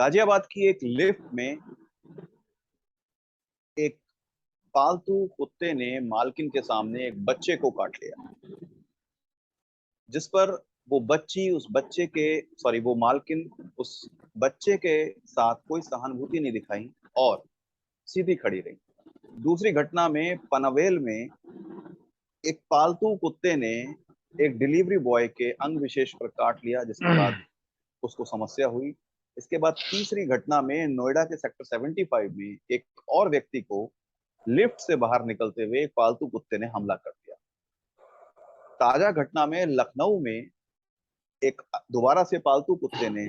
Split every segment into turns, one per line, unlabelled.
गाजियाबाद की एक लिफ्ट में एक पालतू कुत्ते ने मालकिन के सामने एक बच्चे को काट लिया, जिस पर वो बच्ची उस बच्चे के वो मालकिन उस बच्चे के साथ कोई सहानुभूति नहीं दिखाई और सीधी खड़ी रही। दूसरी घटना में पनवेल में एक पालतू कुत्ते ने एक डिलीवरी बॉय के अंग विशेष पर काट लिया, जिसके बाद उसको समस्या हुई। इसके बाद तीसरी घटना में नोएडा के सेक्टर 75 में एक और व्यक्ति को लिफ्ट से बाहर निकलते हुए एक पालतू कुत्ते ने हमला कर दिया। ताजा घटना में लखनऊ में एक दोबारा से पालतू कुत्ते ने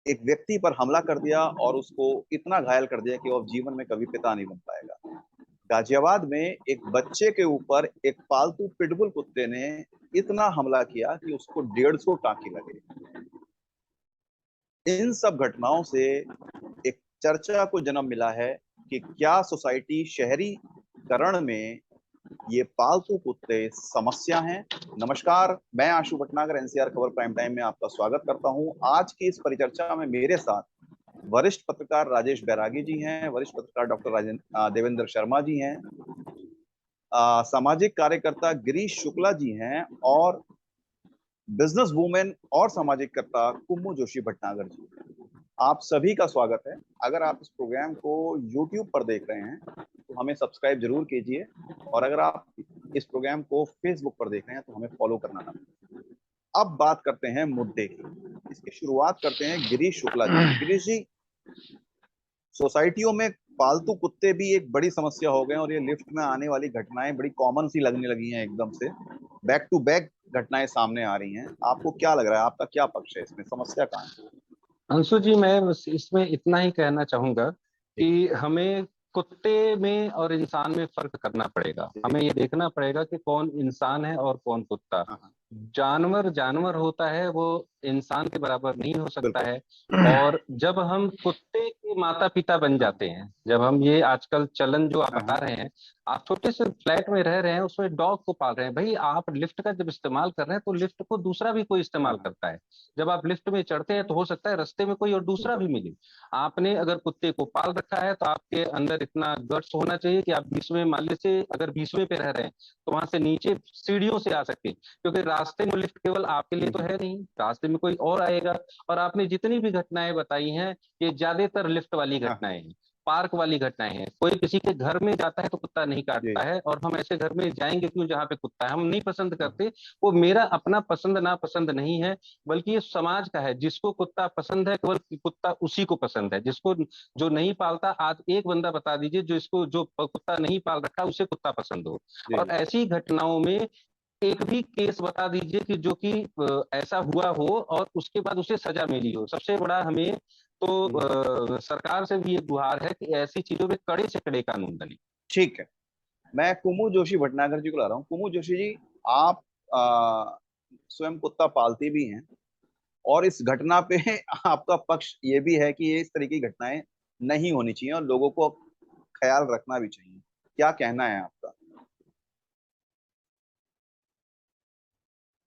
एक व्यक्ति पर हमला कर दिया और उसको इतना घायल कर दिया कि वो अब जीवन में कभी पिता नहीं बन पाएगा। गाजियाबाद में एक बच्चे के ऊपर एक पालतू पिटबुल कुत्ते ने इतना हमला किया कि उसको 150 टांके लगे। इन सब घटनाओं से एक चर्चा को जन्म मिला है कि क्या सोसाइटी शहरीकरण में ये पालतू कुत्ते समस्या हैं। नमस्कार, मैं आशु भटनागर एनसीआर खबर प्राइम टाइम में आपका स्वागत करता हूं। आज की इस परिचर्चा में मेरे साथ वरिष्ठ पत्रकार राजेश बैरागी जी हैं, वरिष्ठ पत्रकार डॉक्टर देवेंद्र शर्मा जी हैं, सामाजिक कार्यकर्ता गिरीश शुक्ला जी हैं और बिजनेस वुमेन और सामाजिककर्ता कुम्मू जोशी भटनागर जी। आप सभी का स्वागत है। अगर आप इस प्रोग्राम को YouTube पर देख रहे हैं तो हमें सब्सक्राइब जरूर कीजिए, और अगर आप इस प्रोग्राम को Facebook पर देख रहे हैं तो हमें फॉलो करना ना भूलें। अब बात करते हैं मुद्दे की। इसकी शुरुआत करते हैं गिरीश शुक्ला जी। गिरीश जी, सोसाइटियों में पालतू कुत्ते भी एक बड़ी समस्या हो गए और ये लिफ्ट में आने वाली घटनाएं बड़ी कॉमन सी लगने लगी हैं, एकदम से बैक टू बैक घटनाएं सामने आ रही हैं। आपको क्या लग रहा है, आपका क्या पक्ष है इसमें, समस्या कहाँ है?
अंशु जी, मैं बस इसमें इतना ही कहना चाहूंगा कि हमें कुत्ते में और इंसान में फर्क करना पड़ेगा। हमें ये देखना पड़ेगा कि कौन इंसान है और कौन कुत्ता। जानवर जानवर होता है, वो इंसान के बराबर नहीं हो सकता है। और जब हम कुत्ते के माता पिता बन जाते हैं, जब हम ये आजकल चलन जो आप बता रहे हैं, आप छोटे से फ्लैट में रह रहे हैं, उसमें डॉग को पाल रहे हैं। भाई, आप लिफ्ट का जब इस्तेमाल कर रहे हैं तो लिफ्ट को दूसरा भी कोई इस्तेमाल करता है। जब आप लिफ्ट में चढ़ते हैं तो हो सकता है रास्ते में कोई और दूसरा भी मिले। आपने अगर कुत्ते को पाल रखा है तो आपके अंदर इतना गट्स होना चाहिए कि आप 20वें माले से, अगर 20वें पे रह रहे हैं तो वहां से नीचे सीढ़ियों से आ सके, क्योंकि रास्ते में लिफ्ट केवल आपके लिए तो है नहीं, रास्ते में कोई और आएगा। और आपने जितनी भी घटनाएं बताई हैं, ये ज्यादातर लिफ्ट वाली घटनाएं हैं, पार्क वाली घटनाएं हैं। कोई किसी के घर में जाता है तो कुत्ता नहीं काटता है, और हम ऐसे घर में जाएंगे क्यों जहाँ पे कुत्ता है? हम नहीं पसंद करते। वो मेरा अपना पसंद ना पसंद नहीं है, बल्कि ये समाज का है। जिसको कुत्ता पसंद है, केवल कुत्ता उसी को पसंद है। जिसको जो नहीं पालता, आज एक बंदा बता दीजिए जो इसको, जो कुत्ता नहीं पाल रखा, उसे कुत्ता पसंद हो। और ऐसी घटनाओं में एक भी केस बता दीजिए कि जो कि ऐसा हुआ हो और उसके बाद उसे सजा मिली हो। सबसे बड़ा हमें तो सरकार से भी ये गुहार है कि ऐसी चीजों में कड़े से कड़े कानून बने।
ठीक है, मैं कुमू जोशी भटनागर जी को ला रहा हूँ। कुमू जोशी जी, आप स्वयं कुत्ता पालती भी हैं और इस घटना पे आपका पक्ष ये भी है कि ये इस तरह की घटनाएं नहीं होनी चाहिए और लोगों को ख्याल रखना भी चाहिए। क्या कहना है आपका?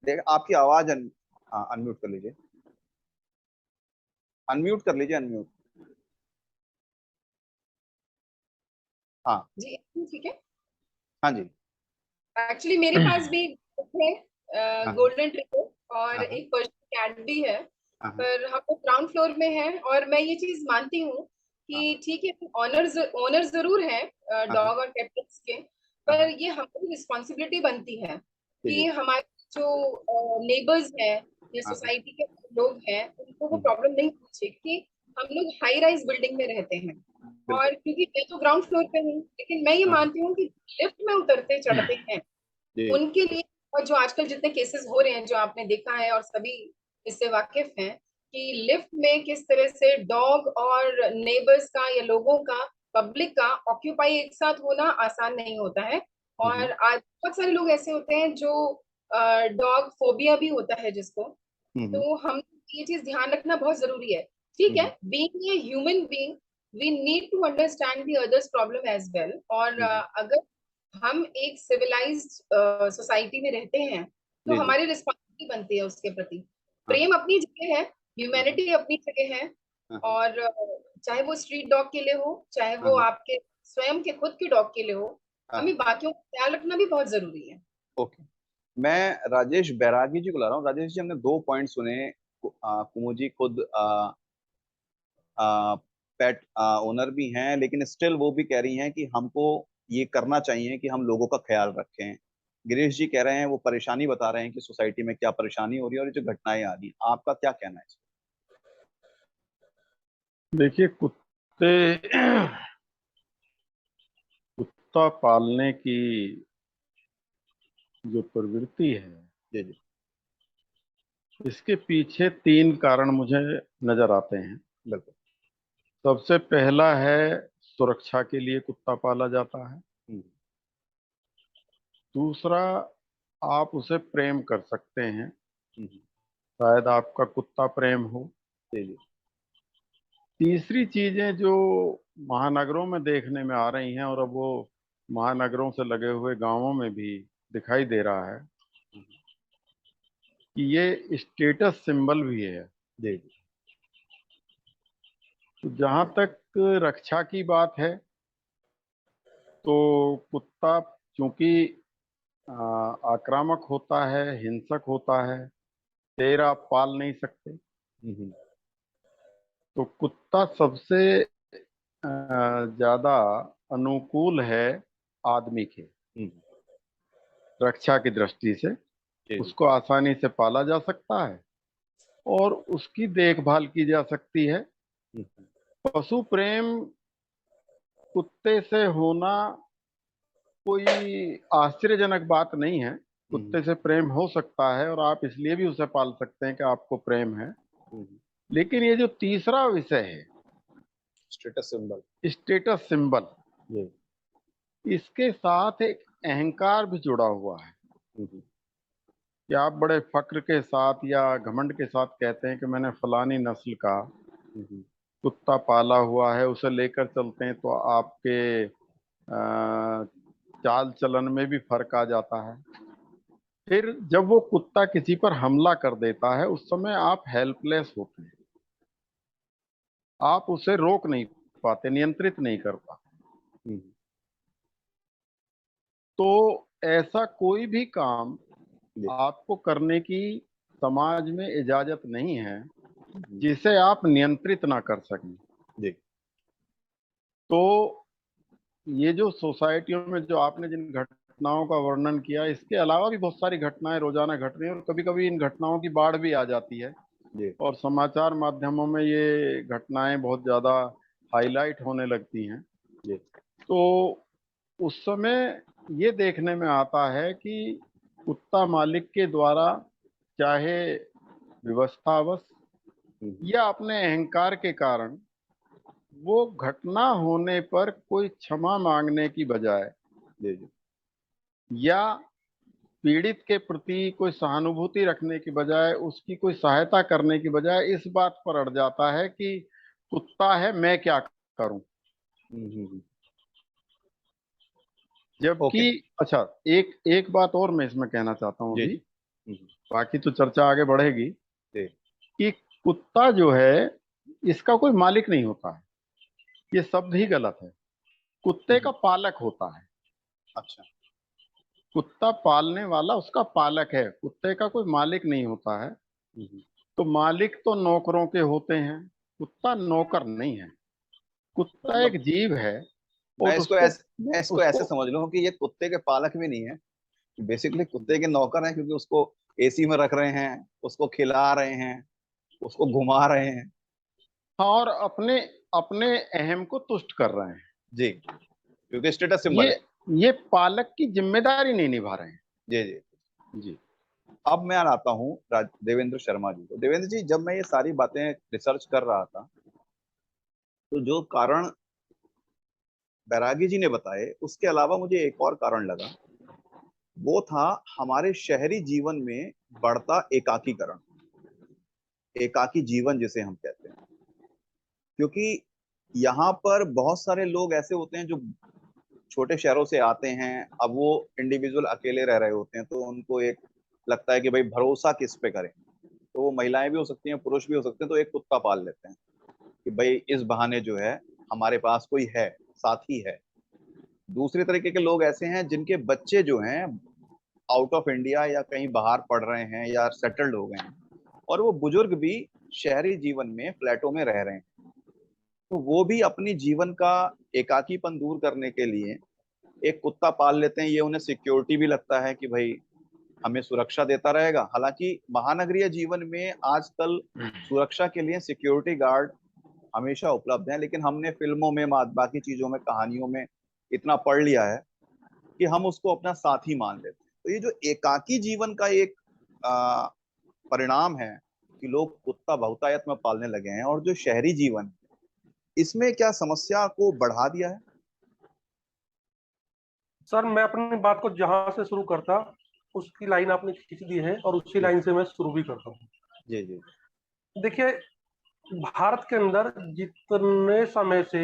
देख, आपकी आवाज अनम्यूट कर लीजिए, अनम्यूट कर लीजिए, अनम्यूट। हाँ
जी, ठीक है।
हाँ जी।
एक्चुअली मेरे पास भी है गोल्डन रिट्रीवर और
हाँ
एक पर्शियन कैट भी है,
हाँ
पर हम लोग ग्राउंड फ्लोर में हैं। और मैं ये चीज मानती हूँ कि ठीक है, ओनर जरूर है डॉग और कैट्स के, पर ये हमारी रिस्पॉन्सिबिलिटी बनती है कि हमारे जो नेबर्स हैं या सोसाइटी के लोग हैं, उनको वो प्रॉब्लम नहीं पहुंचे। कि हम लोग हाई राइज बिल्डिंग में रहते हैं, और क्योंकि मैं तो ग्राउंड फ्लोर पे हूँ, लेकिन मैं ये मानती हूँ कि लिफ्ट में उतरते चढ़ते हैं उनके लिए, और जो आजकल जितने केसेस हो रहे हैं जो आपने देखा है और सभी इससे वाकिफ हैं, कि लिफ्ट में किस तरह से डॉग और नेबर्स का या लोगों का, पब्लिक का ऑक्यूपाई एक साथ होना आसान नहीं होता है। और आज बहुत सारे लोग ऐसे होते हैं जो डॉग फोबिया भी होता है जिसको, तो हम ये चीज ध्यान रखना बहुत जरूरी है। ठीक है, being a human being, we need to understand the others problem as well. और अगर हम एक सिविलाइज्ड सोसाइटी में रहते हैं तो हमारी रिस्पॉन्सिबिलिटी बनती है उसके प्रति। प्रेम अपनी जगह है, ह्यूमैनिटी अपनी जगह है, और चाहे वो स्ट्रीट डॉग के लिए हो, चाहे वो आपके स्वयं के खुद के डॉग के लिए हो, हमें बाकियों का ख्याल रखना भी बहुत जरूरी है।
ओके, मैं राजेश बैरागी जी को ला रहा हूँ। राजेश जी, हमने 2 पॉइंट सुने। कुमू जी खुद पेट ओनर भी हैं, लेकिन स्टिल वो भी कह रही हैं कि हमको ये करना चाहिए कि हम लोगों का ख्याल रखें। गिरीश जी कह रहे हैं, वो परेशानी बता रहे हैं कि सोसाइटी में क्या परेशानी हो रही है और ये जो घटनाएं आ रही हैं, आपका क्या कहना है?
देखिए, कुत्ता पालने की जो प्रवृत्ति है,
जी जी।
इसके पीछे 3 कारण मुझे नजर आते हैं।
बिल्कुल।
सबसे पहला है, सुरक्षा के लिए कुत्ता पाला जाता है। दूसरा, आप उसे प्रेम कर सकते हैं, शायद आपका कुत्ता प्रेम हो।
जी जी।
तीसरी चीजें जो महानगरों में देखने में आ रही हैं, और अब वो महानगरों से लगे हुए गांवों में भी दिखाई दे रहा है, कि ये स्टेटस सिंबल भी है।
जी।
तो जहां तक रक्षा की बात है, तो कुत्ता चूंकि आक्रामक होता है, हिंसक होता है, देर आप पाल नहीं सकते। तो कुत्ता सबसे ज्यादा अनुकूल है आदमी के रक्षा की दृष्टि से। उसको आसानी से पाला जा सकता है और उसकी देखभाल की जा सकती है। पशु प्रेम कुत्ते से होना कोई आश्चर्यजनक बात नहीं है। कुत्ते से प्रेम हो सकता है और आप इसलिए भी उसे पाल सकते हैं कि आपको प्रेम है। लेकिन ये जो तीसरा विषय है, स्टेटस सिंबल, इसके साथ एक अहंकार भी जुड़ा हुआ है कि आप बड़े फक्र के साथ या घमंड के साथ कहते हैं कि मैंने फलानी नस्ल का कुत्ता पाला हुआ है। उसे लेकर चलते हैं तो आपके चाल चलन में भी फर्क आ जाता है। फिर जब वो कुत्ता किसी पर हमला कर देता है, उस समय आप हेल्पलेस होते हैं, आप उसे रोक नहीं पाते, नियंत्रित नहीं कर पाते। तो ऐसा कोई भी काम आपको करने की समाज में इजाजत नहीं है जिसे आप नियंत्रित ना कर सकें। तो ये जो सोसाइटियों में जो आपने जिन घटनाओं का वर्णन किया, इसके अलावा भी बहुत सारी घटनाएं रोजाना घट रही हैं, और कभी कभी इन घटनाओं की बाढ़ भी आ जाती है और समाचार माध्यमों में ये घटनाएं बहुत ज्यादा हाईलाइट होने लगती हैं। तो उस समय ये देखने में आता है कि कुत्ता मालिक के द्वारा, चाहे विवशतावश या अपने अहंकार के कारण, वो घटना होने पर कोई क्षमा मांगने की बजाय या पीड़ित के प्रति कोई सहानुभूति रखने की बजाय, उसकी कोई सहायता करने की बजाय, इस बात पर अड़ जाता है कि कुत्ता है, मैं क्या करूं। जबकि अच्छा, एक बात और मैं इसमें कहना चाहता हूं अभी, बाकी तो चर्चा आगे बढ़ेगी, कि कुत्ता जो है, इसका कोई मालिक नहीं होता है। ये शब्द ही गलत है। कुत्ते का पालक होता है।
अच्छा।
कुत्ता पालने वाला उसका पालक है, कुत्ते का कोई मालिक नहीं होता है। तो मालिक तो नौकरों के होते हैं, कुत्ता नौकर नहीं है। कुत्ता एक जीव है।
मैं
और
इसको ऐसे समझ लूं कि ये कुत्ते के पालक भी नहीं है, बेसिकली कुत्ते के नौकर हैं, क्योंकि उसको एसी में रख रहे हैं, उसको खिला रहे हैं, उसको घुमा रहे हैं।
हाँ, और अपने अपने अहम को तुष्ट कर रहे हैं
जी, क्योंकि स्टेटस सिंबल है।
ये पालक की जिम्मेदारी नहीं निभा रहे हैं।
जी जी
जी।
अब मैं आता हूँ देवेंद्र शर्मा जी को। देवेंद्र जी, जब मैं ये सारी बातें रिसर्च कर रहा था, तो जो कारण बैरागी जी ने बताए, उसके अलावा मुझे एक और कारण लगा। वो था हमारे शहरी जीवन में बढ़ता एकाकीकरण, एकाकी जीवन जिसे हम कहते हैं। क्योंकि यहाँ पर बहुत सारे लोग ऐसे होते हैं जो छोटे शहरों से आते हैं, अब वो इंडिविजुअल अकेले रह रहे होते हैं, तो उनको एक लगता है कि भाई भरोसा किस पे करें। तो वो महिलाएं भी हो सकती हैं, पुरुष भी हो सकते हैं, तो एक कुत्ता पाल लेते हैं। कि भाई इस बहाने जो है हमारे पास कोई है, साथी है। दूसरे तरीके के लोग ऐसे हैं जिनके बच्चे जो हैं आउट ऑफ इंडिया या कहीं बाहर पढ़ रहे हैं या सेटल्ड हो गए हैं, और वो बुजुर्ग भी शहरी जीवन में फ्लैटों में रह रहे हैं। तो वो भी अपनी जीवन का एकाकीपन दूर करने के लिए एक कुत्ता पाल लेते हैं। ये उन्हें सिक्योरिटी भी लगता है कि भाई हमें सुरक्षा देता रहेगा। हालांकि महानगरीय जीवन में आजकल सुरक्षा के लिए सिक्योरिटी गार्ड हमेशा उपलब्ध हैं, लेकिन हमने फिल्मों में, बाकी चीजों में, कहानियों में इतना पढ़ लिया है कि हम उसको अपना साथी मान लेते हैं। तो ये जो एकाकी जीवन का एक परिणाम है कि लोग कुत्ता बहुतायत में पालने लगे हैं, और जो शहरी जीवन, इसमें क्या समस्या को बढ़ा दिया है?
सर मैं अपनी बात को जहां से शुरू करता उसकी लाइन आपने खींच दी है, और उसी लाइन से मैं शुरू भी करता हूँ।
जी जी।
देखिए, भारत के अंदर जितने समय से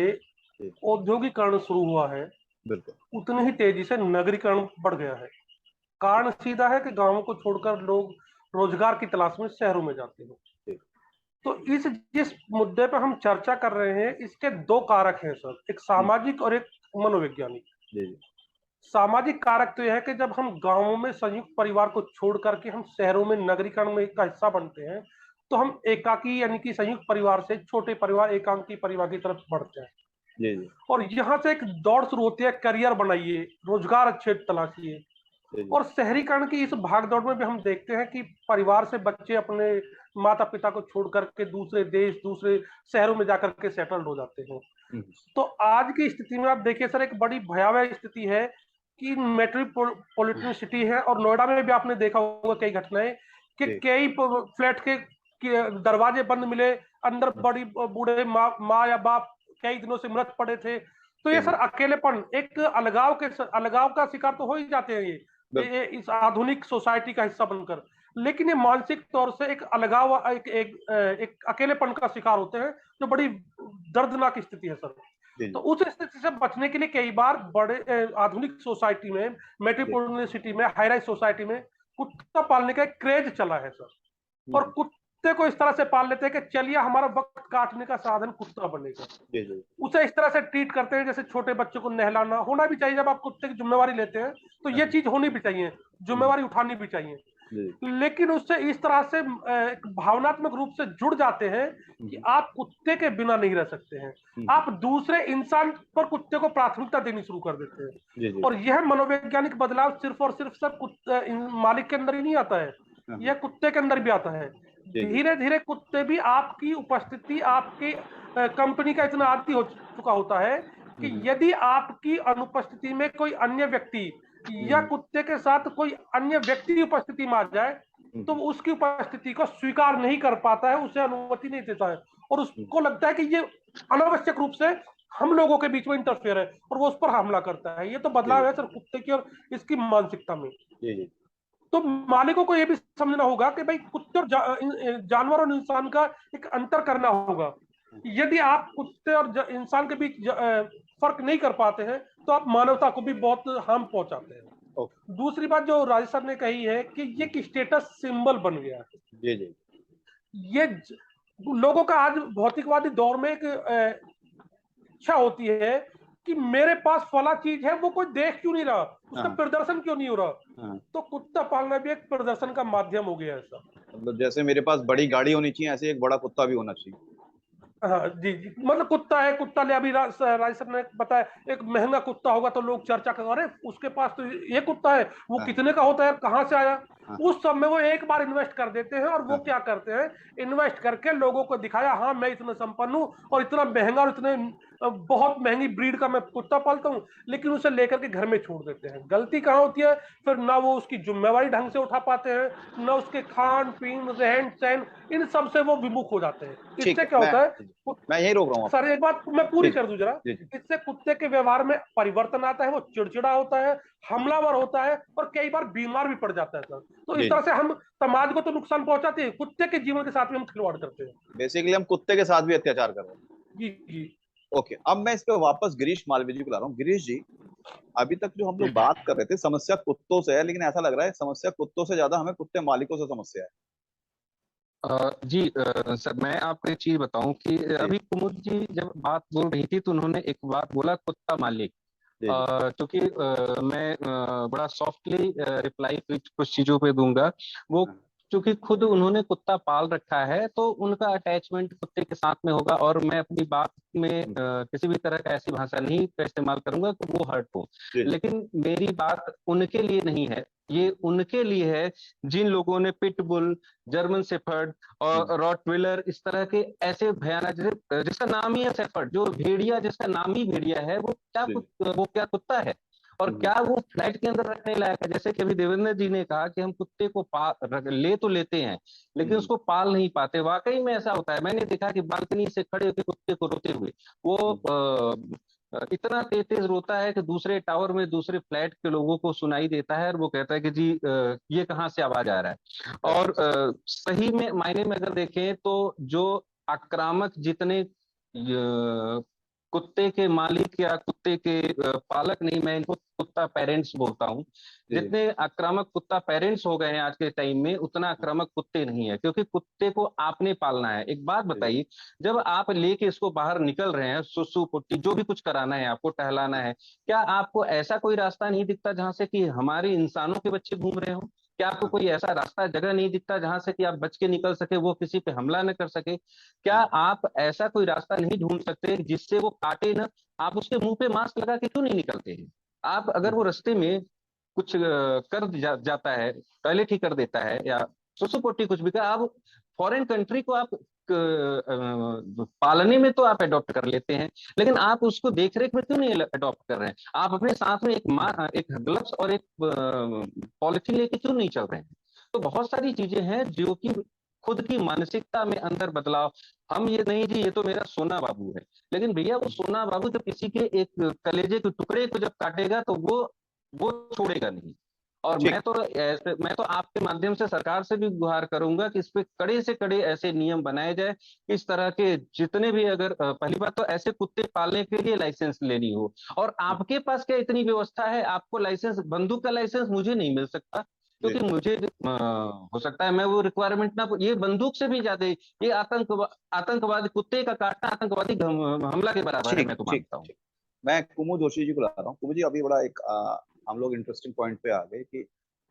औद्योगिकरण शुरू हुआ है,
बिल्कुल,
उतनी ही तेजी से नगरीकरण बढ़ गया है। कारण सीधा है कि गांवों को छोड़कर लोग रोजगार की तलाश में शहरों में जाते हैं। तो जिस मुद्दे पर हम चर्चा कर रहे हैं, इसके दो कारक हैं सर, एक सामाजिक और एक मनोवैज्ञानिक। सामाजिक कारक तो यह है कि जब हम गांवों में संयुक्त परिवार को छोड़ करके हम शहरों में नगरीकरण में का हिस्सा बनते हैं, तो हम एकाकी यानी कि संयुक्त परिवार से छोटे परिवार, एकांकी परिवार की तरफ बढ़ते हैं।
जी।
और यहाँ से एक दौड़ शुरू होती है, करियर बनाइए, रोजगार अच्छे तलाशिए। और शहरीकरण की इस भागदौड़ में भी हम देखते हैं कि परिवार से बच्चे अपने माता पिता को छोड़ करके दूसरे देश, दूसरे शहरों में जाकर के सेटल्ड हो जाते हैं। तो आज की स्थिति में आप देखिए सर, एक बड़ी भयावह स्थिति है कि मेट्रोपॉलिटन सिटी है, और नोएडा में भी आपने देखा होगा कई घटनाएं कि कई फ्लैट के दरवाजे बंद मिले, अंदर बड़ी बूढ़े माँ या बाप कई दिनों से मृत पड़े थे। तो ये सर अकेलेपन, एक अलगाव का शिकार तो हो ही जाते हैं ये इस आधुनिक सोसाइटी का हिस्सा बनकर। लेकिन ये मानसिक तौर से एक अलगाव, एक अकेलेपन का शिकार होते हैं, जो बड़ी दर्दनाक स्थिति है सर। तो उस स्थिति से बचने के लिए कई बार बड़े आधुनिक सोसाइटी में, मेट्रोपॉलिटन सिटी में, हाई राइज सोसाइटी में कुत्ता पालने का एक क्रेज चला है सर। और कुत्ते को इस तरह से पाल लेते हैं कि चलिए हमारा वक्त काटने का साधन कुत्ता बनेगा। उसे इस तरह से ट्रीट करते हैं जैसे छोटे बच्चों को नहलाना। होना भी चाहिए, जब आप कुत्ते की जिम्मेवारी लेते हैं तो ये चीज होनी भी चाहिए, जिम्मेवारी उठानी भी चाहिए। लेकिन उससे इस तरह से भावनात्मक रूप से जुड़ जाते हैं कि आप कुत्ते के बिना नहीं रह सकते हैं। आप दूसरे इंसान पर कुत्ते को प्राथमिकता देनी शुरू कर देते हैं। और यह मनोवैज्ञानिक बदलाव सिर्फ और सिर्फ सर मालिक के अंदर ही नहीं आता है, यह कुत्ते के अंदर भी आता है। धीरे धीरे कुत्ते भी आपकी उपस्थिति, आपकी कंपनी का इतना आदी हो चुका होता है कि यदि आपकी अनुपस्थिति में कोई अन्य व्यक्ति या कुत्ते के साथ कोई अन्य व्यक्ति उपस्थिति में आ जाए, तो उसकी उपस्थिति को स्वीकार नहीं कर पाता है, उसे अनुमति नहीं देता है, और उसको लगता है कि ये अनावश्यक रूप से हम लोगों के बीच में इंटरफेयर है, और वो उस पर हमला करता है। ये तो बदलाव है सर कुत्ते की और इसकी मानसिकता में। तो मालिकों को यह भी समझना होगा कि भाई कुत्ते और जानवर और इंसान का एक अंतर करना होगा। यदि आप कुत्ते और इंसान के बीच फर्क नहीं कर पाते हैं, तो आप मानवता को भी बहुत हार्म पहुंचाते हैं। दूसरी बात जो राजेश सर ने कही है कि ये एक स्टेटस सिंबल बन गया है। ये लोगों का आज भौतिकवादी दौर में एक इच्छा होती है कि मेरे पास फला चीज है, वो कोई देख क्यों नहीं रहा, उसका प्रदर्शन क्यों नहीं हो रहा। तो कुत्ता पालना भी एक प्रदर्शन का माध्यम हो गया है सर।
मतलब जैसे मेरे पास बड़ी गाड़ी होनी चाहिए, ऐसे एक बड़ा कुत्ता भी होना चाहिए।
हाँ जी जी, मतलब कुत्ता है, कुत्ता ले, अभी राज सर ने बताया एक महंगा कुत्ता होगा तो लोग चर्चा कर, अरे उसके पास तो ये कुत्ता है, वो कितने का होता है, कहाँ से आया। उस सब में वो एक बार इन्वेस्ट कर देते हैं, और वो क्या करते हैं, इन्वेस्ट करके लोगों को दिखाया, हाँ मैं इतना संपन्न हूँ और इतना महंगा और इतने बहुत महंगी ब्रीड का मैं कुत्ता पालता हूँ, लेकिन उसे लेकर के घर में छोड़ देते हैं। गलती कहाँ होती है, फिर ना वो उसकी जिम्मेवारी ढंग से उठा पाते हैं, ना उसके खान पीन, रहन सहन, इन सब से वो विमुख हो जाते हैं। इससे क्या होता है,
मैं यही रोक रहा हूँ
सर एक बात मैं पूरी कर दूं जरा। इससे कुत्ते के व्यवहार में परिवर्तन आता है, वो चिड़चिड़ा होता है, हमलावर होता है, और कई बार बीमार भी पड़ जाता है सर। तो इस तरह से हम समाज को तो नुकसान पहुंचाते हैं, कुत्ते के जीवन के साथ भी हम खिलवाड़ करते हैं।
बेसिकली हम कुत्ते के साथ भी अत्याचार कर रहे हैं।
जी जी।
ओके, अब मैं इस पे वापस गिरीश मालवीय जी को ला रहा हूँ। गिरीश जी, अभी तक जो हम लोग बात कर रहे थे समस्या कुत्तों से है, लेकिन ऐसा लग रहा है समस्या कुत्तों से ज्यादा हमें कुत्ते मालिकों से समस्या है।
जी सर, मैं आपको एक चीज बताऊं कि अभी कुमुद जी जब बात बोल रही थी तो उन्होंने एक बात बोला, कुत्ता मालिक। क्योंकि मैं बड़ा सॉफ्टली रिप्लाई कुछ चीजों पे दूंगा। वो क्योंकि खुद उन्होंने कुत्ता पाल रखा है तो उनका अटैचमेंट कुत्ते के साथ में होगा, और मैं अपनी बात में किसी भी तरह का ऐसी भाषा नहीं का इस्तेमाल करूंगा कि वो हर्ट हो। लेकिन मेरी बात उनके लिए नहीं है, ये उनके लिए है जिन लोगों ने पिटबुल, जर्मन शेफर्ड और रॉटविलर, इस तरह के ऐसे भयानक, जिसका नाम ही है शेफर्ड, जो भेड़िया जिसका नाम ही भेड़िया है, वो क्या कुत्ता है? और क्या वो फ्लैट के अंदर रखने लायक है? जैसे कि अभी देवेंद्र जी ने कहा कि हम कुत्ते को ले तो लेते हैं लेकिन उसको पाल नहीं पाते। वाकई में ऐसा होता है, मैंने देखा कि बालकनी से खड़े होकर कुत्ते को रोते हुए वो इतना तेज तेज रोता है कि दूसरे टावर में दूसरे फ्लैट के लोगों को सुनाई देता है, और वो कहता है कि जी ये कहाँ से आवाज आ रहा है। और सही में मायने में अगर देखें तो जो आक्रामक जितने कुत्ते के मालिक या कुत्ते के पालक, नहीं मैं इनको कुत्ता पेरेंट्स बोलता हूँ, जितने आक्रामक कुत्ता पेरेंट्स हो गए हैं आज के टाइम में, उतना आक्रामक कुत्ते नहीं है, क्योंकि कुत्ते को आपने पालना है। एक बात बताइए, जब आप लेके इसको बाहर निकल रहे हैं, सुसु पुट्टी जो भी कुछ कराना है, आपको टहलाना है, क्या आपको ऐसा कोई रास्ता नहीं दिखता जहां से कि हमारे इंसानों के बच्चे घूम रहे हो? क्या आपको कोई ऐसा रास्ता, जगह नहीं दिखता जहां से कि आप बच के निकल सके, वो किसी पे हमला न कर सके? क्या आप ऐसा कोई रास्ता नहीं ढूंढ सकते जिससे वो काटे ना? आप उसके मुंह पे मास्क लगा के क्यों नहीं निकलते हैं? आप अगर वो रास्ते में कुछ जाता है, टॉयलेट ही कर देता है या सुसु पोटी कुछ भी कर, आप फॉरेन कंट्री को आप पालने में तो आप अडॉप्ट कर लेते हैं, लेकिन आप उसको देख रेख में क्यों नहीं अडॉप्ट कर रहे हैं? आप अपने साथ में एक ग्लव्स और एक पॉलिथीन लेके क्यों नहीं चल रहे हैं? तो बहुत सारी चीजें हैं जो कि खुद की मानसिकता में अंदर बदलाव। हम ये नहीं जी ये तो मेरा सोना बाबू है, लेकिन भैया वो सोना बाबू जब किसी के एक कलेजे के टुकड़े को जब काटेगा तो वो छोड़ेगा नहीं। और मैं तो आपके माध्यम से सरकार से भी गुहार करूंगा कि इस पे कड़े से कड़े ऐसे नियम बनाए जाए, इस तरह के जितने भी, अगर पहली बात तो ऐसे कुत्ते पालने के लिए लाइसेंस लेनी हो, और आपके पास क्या इतनी व्यवस्था है? आपको लाइसेंस, बंदूक का लाइसेंस मुझे नहीं मिल सकता, क्योंकि मुझे हो सकता है मैं वो रिक्वायरमेंट ना, ये बंदूक से भी ज्यादा, ये आतंकवादी कुत्ते का काटना आतंकवादी हमला के बराबर है, मैं तो मानता हूँ।
मैं कुमुद जोशी जी को ला रहा हूँ। कुमुद जी अभी बड़ा एक हम लोग इंटरेस्टिंग पॉइंट पे आ गए कि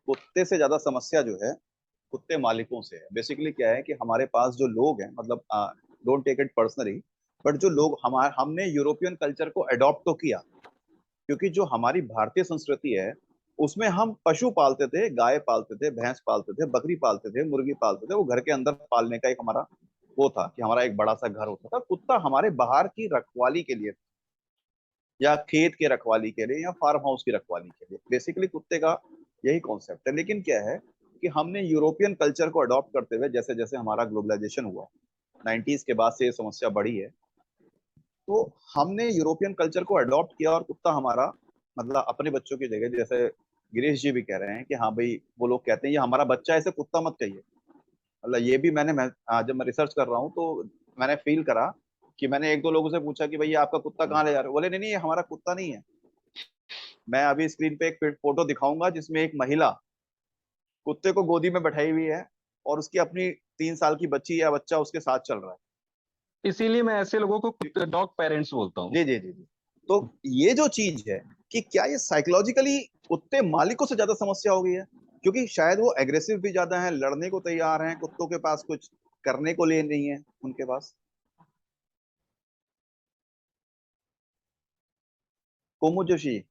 कुत्ते से ज्यादा समस्या जो है कुत्ते मालिकों से है। बेसिकली क्या है कि हमारे पास जो लोग हैं, मतलब don't take it personally, but जो लोग हमने यूरोपियन कल्चर को अडॉप्ट तो किया, क्योंकि जो हमारी भारतीय संस्कृति है उसमें हम पशु पालते थे, गाय पालते थे, भैंस पालते थे, बकरी पालते थे, मुर्गी पालते थे। वो घर के अंदर पालने का एक हमारा वो था कि हमारा एक बड़ा सा घर होता था। कुत्ता हमारे बाहर की रखवाली के लिए, या खेत के रखवाली के लिए, या फार्म हाउस की रखवाली के लिए, बेसिकली कुत्ते का यही कॉन्सेप्ट है। लेकिन क्या है कि हमने यूरोपियन कल्चर को अडॉप्ट करते हुए, जैसे जैसे हमारा ग्लोबलाइजेशन हुआ 90s के बाद से ये समस्या बढ़ी है, तो हमने यूरोपियन कल्चर को अडॉप्ट किया और कुत्ता हमारा, मतलब अपने बच्चों की जगह, जैसे गिरीश जी भी कह रहे हैं कि हाँ भाई, वो लोग कहते हैं ये हमारा बच्चा, ऐसे कुत्ता मत कहिए। मतलब ये भी जब मैं रिसर्च कर रहा हूँ तो मैंने फील करा कि मैंने एक दो लोगों से पूछा कि भैया आपका कुत्ता कहाँ ले जा रहे हो? बोले नहीं नहीं, ये हमारा कुत्ता नहीं है। मैं अभी स्क्रीन पे एक फोटो दिखाऊंगा जिसमें एक महिला कुत्ते को गोदी में बैठाई हुई है और उसकी अपनी 3 साल की बच्ची या बच्चा उसके साथ चल रहा है।
इसीलिए मैं ऐसे लोगों को डॉग पेरेंट्स बोलता हूँ।
जी जी जी जी। तो ये जो चीज है कि क्या ये साइकोलॉजिकली कुत्ते मालिकों से ज्यादा समस्या हो गई है, क्योंकि शायद वो एग्रेसिव भी ज्यादा है, लड़ने को तैयार हैं, कुत्तों के पास कुछ करने को लिए नहीं है उनके पास। कोमु जोशी जी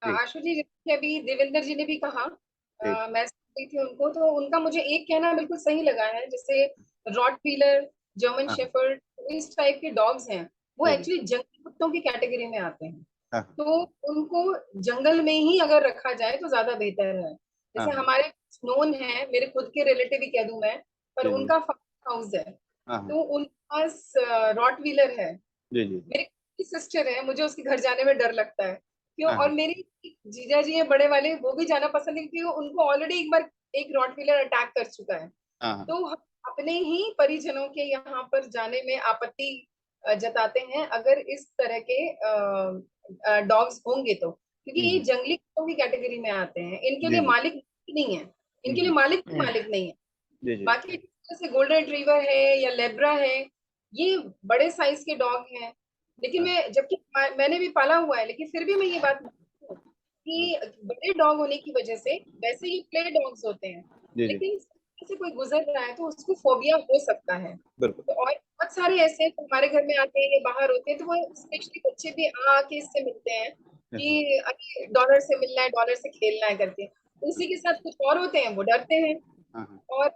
आशु जी, जैसे अभी देवेंद्र जी ने भी कहा,
जी
मैं सुन रही थी उनको, तो उनका मुझे एक कहना बिल्कुल सही लगा है। जैसे रॉट व्हीलर, जर्मन
हाँ
शेफर्ड, इस टाइप के डॉग्स हैं, वो
जी जी
एक्चुअली जंगली कुत्तों की कैटेगरी में आते हैं।
हाँ
तो उनको जंगल में ही अगर रखा जाए तो ज्यादा बेहतर है।
हाँ
जैसे
हाँ
हमारे नोन है, मेरे खुद के रिलेटिव ही कह दूं मैं, पर
जी जी
उनका फार्म हाउस है,
हाँ हाँ
तो उनके पास रॉट व्हीलर है।
जी जी
मेरी सिस्टर है, मुझे उसके घर जाने में डर लगता है, क्यों?
हाँ
और
हाँ
मेरी जीजा जी है बड़े वाले, वो भी जाना पसंद नहीं, क्योंकि उनको ऑलरेडी एक बार एक रॉटवीलर अटैक कर चुका है।
हाँ हाँ
तो हम अपने ही परिजनों के यहाँ पर जाने में आपत्ति जताते हैं अगर इस तरह के डॉग्स होंगे तो, क्योंकि ये
हम्म,
जंगली कुत्तों की कैटेगरी में आते हैं, इनके
जी
लिए
जी
मालिक नहीं है, इनके लिए मालिक नहीं है।
जी जी
बाकी जैसे गोल्डन रिट्रीवर है या लेब्रा है, ये बड़े साइज के डॉग हैं, लेकिन मैं जबकि मैंने भी पाला हुआ है, लेकिन फिर भी मैं ये बात मानती हूँ कि बड़े डॉग होने की वजह से वैसे ये प्ले डॉग्स होते हैं,
जी जी
लेकिन से कोई गुजर रहा है तो उसको फोबिया हो सकता है।
बिल्कुल।
तो और बहुत सारे ऐसे हैं हमारे घर में आते हैं या बाहर होते हैं, तो वो स्पेशली बच्चे भी आके इससे मिलते हैं कि अरे डॉलर से मिलना है, डॉलर से खेलना है करके, उसी के साथ कुछ और होते हैं, वो डरते हैं। और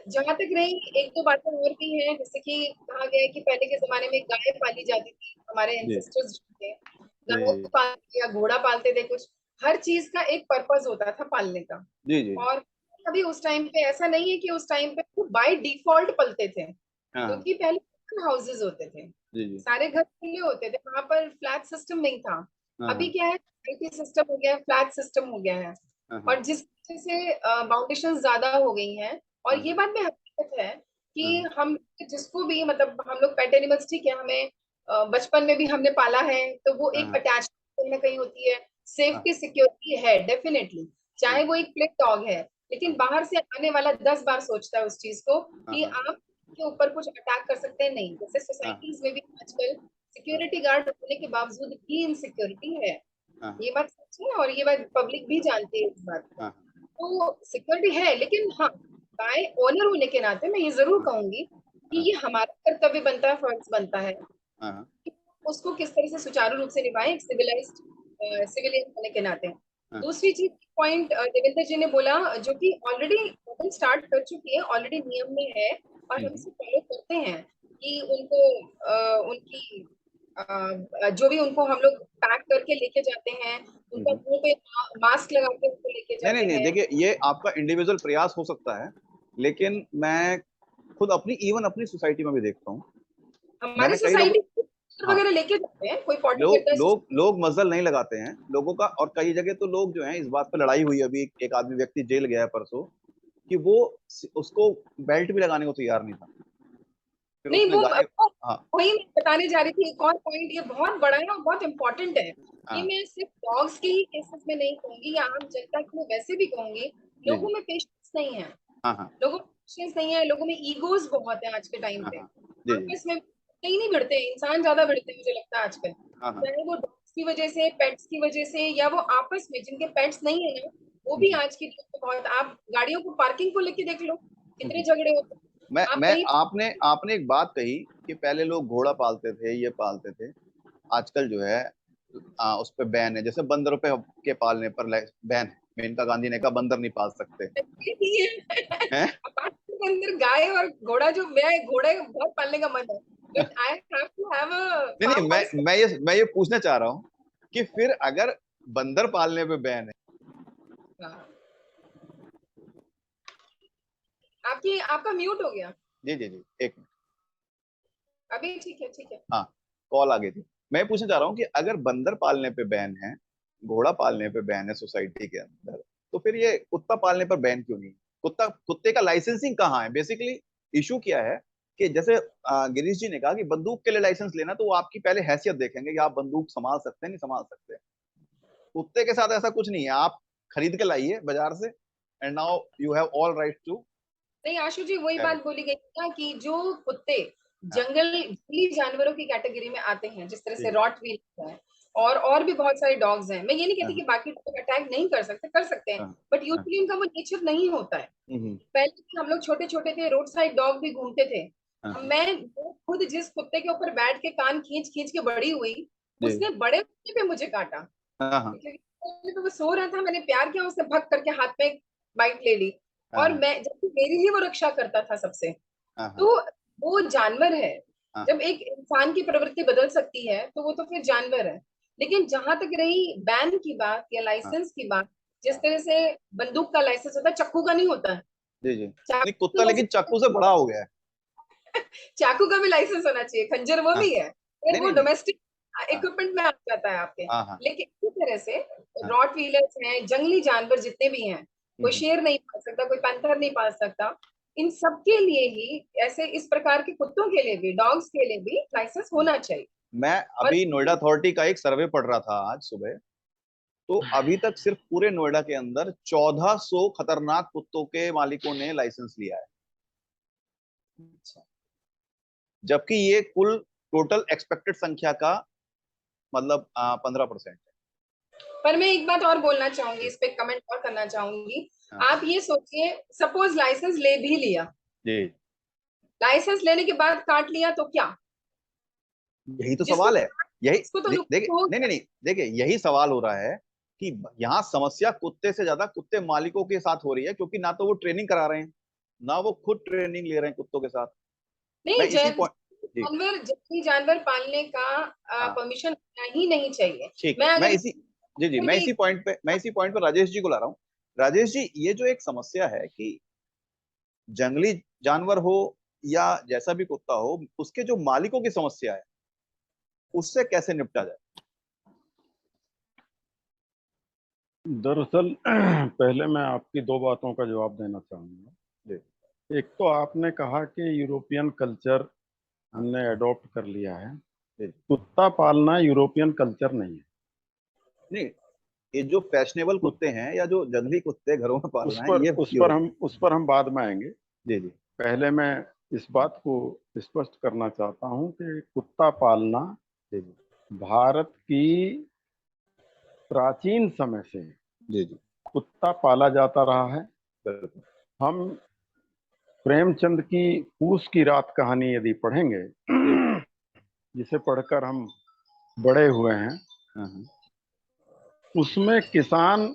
जहां तक रही एक दो बातें और भी हैं, जैसे कि कहा गया है कि पहले के जमाने में गाय पाली जाती थी, हमारे एंसेस्टर्स जो थे गायों को पालते या घोड़ा पालते थे, कुछ हर चीज का एक पर्पस होता था पालने का।
जी जी
और अभी उस टाइम पे ऐसा नहीं है कि उस टाइम पे वो बाय डिफॉल्ट पलते थे, क्योंकि पहले हाउसेज होते थे,
जी जी
सारे घर खुले होते थे, वहां पर फ्लैट सिस्टम नहीं था। अभी क्या है, सिस्टम हो गया है, फ्लैट सिस्टम हो गया है, और जिस वजह से बाउंडेशन ज्यादा हो गई हैं। और ये बात में हकीकत है कि हम जिसको भी मतलब हम लोग पेट एनिमल्स, ठीक है, हमें बचपन में भी हमने पाला है, तो वो एक अटैचमेंट कहीं ना कहीं होती है, सेफ्टी सिक्योरिटी है डेफिनेटली, चाहे वो एक प्लेट डॉग है, लेकिन बाहर से आने वाला 10 बार सोचता है उस चीज को कि आप के ऊपर कुछ अटैक कर सकते हैं। नहीं, जैसे सोसाइटीज में भी आजकल सिक्योरिटी गार्ड होने के बावजूद भी इनसिक्योरिटी है, ये बात सच है, और ये बात पब्लिक भी जानती है इस बात को। तो सिक्योरिटी है, लेकिन हाँ, बाय ओनर होने के नाते मैं ये जरूर कहूंगी कि ये हमारा कर्तव्य बनता है, फर्ज बनता है कि उसको किस तरह से सुचारू रूप से निभाएं, एक सिविलाइज्ड सिविलियन होने के नाते। दूसरी चीज पॉइंट देवेंद्र जी ने बोला, जो कि ऑलरेडी स्टार्ट कर चुकी है, ऑलरेडी नियम में है और हम इसे फॉलो करते हैं कि उनको उनकी जो भी उनको हम लोग पैक करके लेके जाते हैं, उनका मुंह पे मास्क लगा के उनको लेके जाते हैं।
नहीं, देखिए ये आपका इंडिविजुअल प्रयास हो सकता है, लेकिन मैं खुद अपनी सोसाइटी में भी देखता हूँ,
हमारी सोसाइटी वगैरह लेके जाते हैं, कोई
लोग मजदल नहीं लगाते हैं लोगों का। और कई जगह तो लोग जो हैं, इस बात पर लड़ाई हुई, अभी एक आदमी व्यक्ति जेल गया है परसों कि वो उसको बेल्ट भी लगाने को तैयार नहीं था।
नहीं, वो वही मैं बताने जा रही थी, एक और पॉइंट ये बहुत बड़ा है और बहुत इम्पोर्टेंट है। ये मैं सिर्फ डॉग्स के ही केसेस में नहीं कहूंगी, या आम जनता के लिए वैसे भी कहूंगी, लोगों में पेशेंस नहीं है, लोगों में पेशेंस नहीं है, लोगों में ईगोज बहुत है आज के टाइम पे, आपस में कहीं नहीं भिड़ते, इंसान ज्यादा भिड़ते हैं मुझे लगता है आजकल, चाहे वो डॉग्स की वजह से, पेट्स की वजह से, या वो आपस में जिनके पेट्स नहीं है ना, वो भी आज की डेट में बहुत, आप गाड़ियों को पार्किंग को लेके देख लो कितने झगड़े होते हैं।
आपने एक बात कही कि पहले लोग घोड़ा पालते थे, ये पालते थे, आजकल जो है उस पे बैन है, जैसे बंदरों पे के पालने पर बैन है। मेनका गांधी ने कहा बंदर नहीं पाल सकते हैं।
अंदर गाय और घोड़ा, जो मैं घोड़े बहुत पालने का मन है, but I have to have a
नहीं, मैं ये पूछना चाह रहा हूँ कि फिर अगर बंदर पालने पे बैन है।
आपका म्यूट हो गया।
जी, एक मिनट,
अभी ठीक है।
हाँ, कॉल आ गई थी। मैं पूछना चाह रहा हूँ कि अगर बंदर पालने पे बैन है, घोड़ा पालने पे बैन है सोसाइटी के अंदर, तो फिर ये कुत्ता पालने पर बैन क्यों नहीं? कुत्ते का लाइसेंसिंग कहाँ है? बेसिकली इशू क्या है कि जैसे गिरीश जी ने कहा कि बंदूक के लिए लाइसेंस लेना, तो वो आपकी पहले हैसियत देखेंगे कि आप बंदूक संभाल सकते हैं, नहीं संभाल सकते। कुत्ते के साथ ऐसा कुछ नहीं है, आप खरीद के लाइए बाजार से, and now you have all right to.
नहीं आशु जी, वही बात बोली गई ना कि जो कुत्ते जंगली जानवरों की कैटेगरी में आते हैं, जिस तरह से रॉटवीलर है और भी बहुत सारे डॉग्स हैं, मैं ये नहीं कहती कि बाकी डॉग अटैक नहीं कर सकते हैं, बट यूजुअली उनका वो नेचर नहीं होता है। पहले हम लोग छोटे छोटे थे, रोड साइड डॉग भी घूमते थे, मैं खुद जिस कुत्ते के ऊपर बैठ के कान खींच खींच के बड़ी हुई, उसने बड़े कुत्ते पे मुझे काटा, क्योंकि वो सो रहा था, मैंने प्यार किया, उसने भग करके हाथ में बाइट ले ली, और मैं जब मेरी ही वो रक्षा करता था सबसे। तो वो जानवर है, जब एक इंसान की प्रवृत्ति बदल सकती है तो वो तो फिर जानवर है। लेकिन जहां तक रही बैन की बात या लाइसेंस की बात, जिस तरह से बंदूक का लाइसेंस होता है, चाकू का नहीं होता है।
जी नहीं, कुत्ता लेकिन चाकू से बड़ा हो गया है।
चाकू का भी लाइसेंस होना चाहिए, खंजर वो भी है, वो डोमेस्टिक इक्विपमेंट में आ जाता है आपके। लेकिन इसी तरह से रॉट व्हीलर्स हैं, जंगली जानवर जितने भी हैं, कोई शेर नहीं पाल सकता, कोई पैंथर नहीं पाल सकता, इन सब के लिए ही ऐसे इस प्रकार के कुत्तों के लिए भी, डॉग्स के लिए भी लाइसेंस होना चाहिए।
मैं अभी नोएडा अथॉरिटी का एक सर्वे पढ़ रहा था आज सुबह, तो अभी तक सिर्फ पूरे नोएडा के अंदर 1400 खतरनाक कुत्तों के मालिकों ने लाइसेंस लिया है, जबकि ये कुल टोटल एक्सपेक्टेड संख्या का मतलब 15% है।
पर मैं एक बात और बोलना चाहूंगी, इस पे कमेंट और करना चाहूंगी।
हाँ।
आप ये सोचिए, सपोज लाइसेंस ले भी लिया
जी,
लाइसेंस लेने के बाद काट लिया तो क्या?
यही तो
जिसको
सवाल है। यही
इसको तो
देखिए,
नुकसान हो
नहीं नहीं
गया।
नहीं, देखिए यही सवाल हो रहा है कि यहाँ समस्या कुत्ते से ज्यादा कुत्ते मालिकों के साथ हो रही है, क्योंकि ना तो वो ट्रेनिंग करा रहे हैं, ना वो खुद ट्रेनिंग ले रहे हैं कुत्तों के साथ। मैं
नहीं,
इसी पॉइंट जी
जानवर, जंगली जानवर पालने का
हाँ
परमिशन होना ही नहीं चाहिए।
ठीक है,
मैं
मैं
अगर
इसी जी मैं इसी पॉइंट पे राजेश जी को ला रहा हूँ। राजेश जी, ये जो एक समस्या है कि जंगली जानवर हो या जैसा भी कुत्ता हो, उसके जो मालिकों की समस्या है, उससे कैसे निपटा जाए?
दरअसल पहले मैं आपकी दो बातों का जवाब देना चाहूंगा।
जी
एक तो आपने कहा कि यूरोपियन कल्चर हमने अडॉप्ट कर लिया है।
जी
कुत्ता पालना यूरोपियन कल्चर नहीं है।
नहीं, ये जो फैशनेबल
कुत-
कुत्ते हैं या जो जंगली कुत्ते घरों में
उस
पालना है,
पर
ये
उस पर
यूरोप।
हम बाद में आएंगे।
जी जी
पहले मैं इस बात को स्पष्ट करना चाहता हूं कि कुत्ता पालना
जी जी
भारत की प्राचीन समय से
जी जी
कुत्ता पाला जाता रहा है।
बिल्कुल।
हम प्रेमचंद की पूस की रात कहानी यदि पढ़ेंगे,
जी
जिसे पढ़कर हम बड़े हुए हैं,
हाँ हाँ
उसमें किसान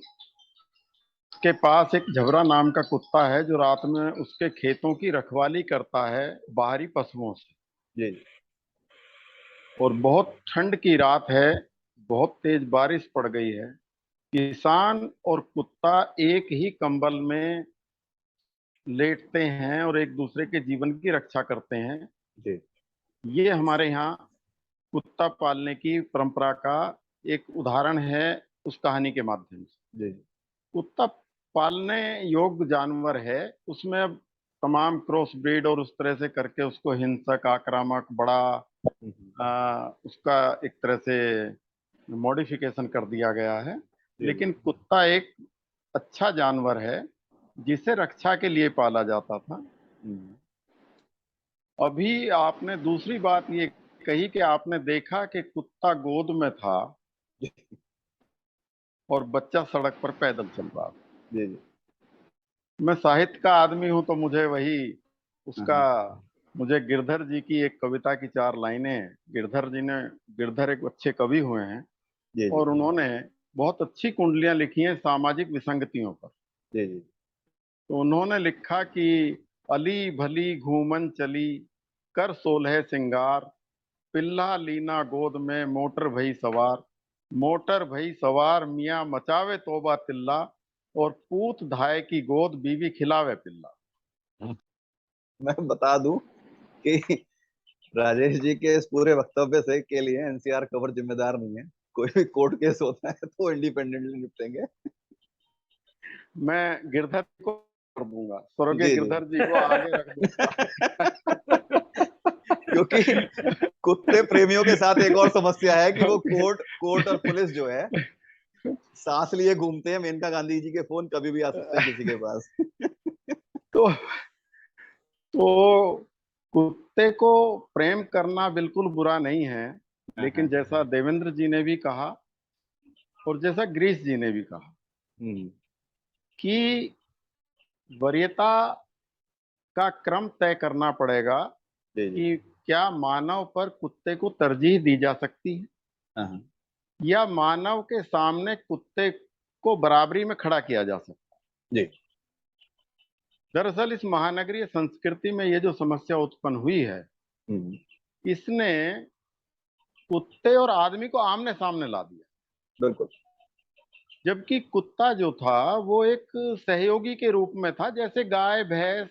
के पास एक झबरा नाम का कुत्ता है जो रात में उसके खेतों की रखवाली करता है बाहरी पशुओं से।
जी जी
और बहुत ठंड की रात है, बहुत तेज बारिश पड़ गई है। किसान और कुत्ता एक ही कंबल में लेटते हैं और एक दूसरे के जीवन की रक्षा करते हैं।
जी
ये हमारे यहाँ कुत्ता पालने की परंपरा का एक उदाहरण है, उस कहानी के माध्यम से।
जी
कुत्ता पालने योग्य जानवर है, उसमें अब तमाम क्रॉस ब्रीड और उस तरह से करके उसको हिंसक, आक्रामक, बड़ा उसका एक तरह से मॉडिफिकेशन कर दिया गया है।
जी
लेकिन कुत्ता एक अच्छा जानवर है जिसे रक्षा के लिए पाला जाता था।
हम्म,
अभी आपने दूसरी बात ये कही कि आपने देखा कि कुत्ता गोद में था
जी
और बच्चा सड़क पर पैदल चल रहा था।
जी जी
मैं साहित्य का आदमी हूं तो मुझे वही उसका
हाँ
मुझे गिरधर जी की एक कविता की चार लाइनें, गिरधर एक अच्छे कवि हुए हैं
जी जी
और उन्होंने बहुत अच्छी कुंडलियां लिखी हैं सामाजिक विसंगतियों पर।
जी जी
तो उन्होंने लिखा कि अली भली घूमन चली कर सोलह सिंगार, पिल्ला लीना गोद में मोटर भई सवार मियाँ मचावे तोबा तिल्ला, और पूत धाय की गोद बीवी खिलावे पिल्ला।
मैं बता दूं कि राजेश जी के इस पूरे वक्तव्य से के लिए एनसीआर कवर जिम्मेदार नहीं है। कोई भी कोर्ट केस होता है तो इंडिपेंडेंटली निपटेंगे।
मैं गिरधर को कर दूंगा, स्वर्गीय
जी जी
गिरधर जी को आगे रख दूंगा।
क्योंकि कुत्ते प्रेमियों के साथ एक और समस्या है कि वो कोर्ट और पुलिस जो है सांस लिए घूमते हैं। मेनका गांधी जी के फोन कभी भी आ सकते हैं किसी के पास।
तो तो कुत्ते को प्रेम करना बिल्कुल बुरा नहीं है, लेकिन जैसा देवेंद्र जी ने भी कहा और जैसा गिरीश जी ने भी कहा
हम्म,
कि वरीयता का क्रम तय करना पड़ेगा
जी जी
कि क्या मानव पर कुत्ते को तरजीह दी जा सकती है
हाँ
या मानव के सामने कुत्ते को बराबरी में खड़ा किया जा सकता है।
जी
दरअसल इस महानगरीय संस्कृति में ये जो समस्या उत्पन्न हुई है,
हम्म,
इसने कुत्ते और आदमी को आमने सामने ला दिया।
बिल्कुल
जबकि कुत्ता जो था वो एक सहयोगी के रूप में था। जैसे गाय भैंस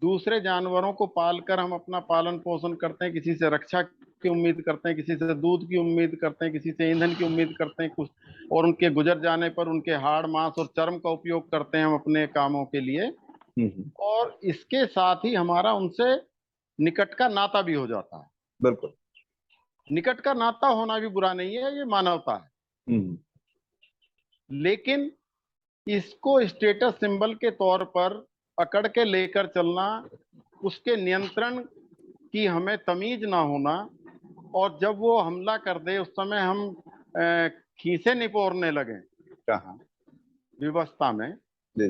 दूसरे जानवरों को पालकर हम अपना पालन पोषण करते हैं, किसी से रक्षा की उम्मीद करते हैं, किसी से दूध की उम्मीद करते हैं, किसी से ईंधन की उम्मीद करते हैं कुछ, और उनके गुजर जाने पर उनके हाड़ मांस और चर्म का उपयोग करते हैं हम अपने कामों के लिए। और इसके साथ ही हमारा उनसे निकट का नाता भी हो जाता है।
बिल्कुल
निकट का नाता होना भी बुरा नहीं है, ये मानवता है।
हम्म,
लेकिन इसको स्टेटस सिंबल के तौर पर अकड़ के लेकर चलना, उसके नियंत्रण की हमें तमीज ना होना, और जब वो हमला कर दे उस समय हम खीसे निपोरने लगे
कहाँ
विवस्था में,
जी।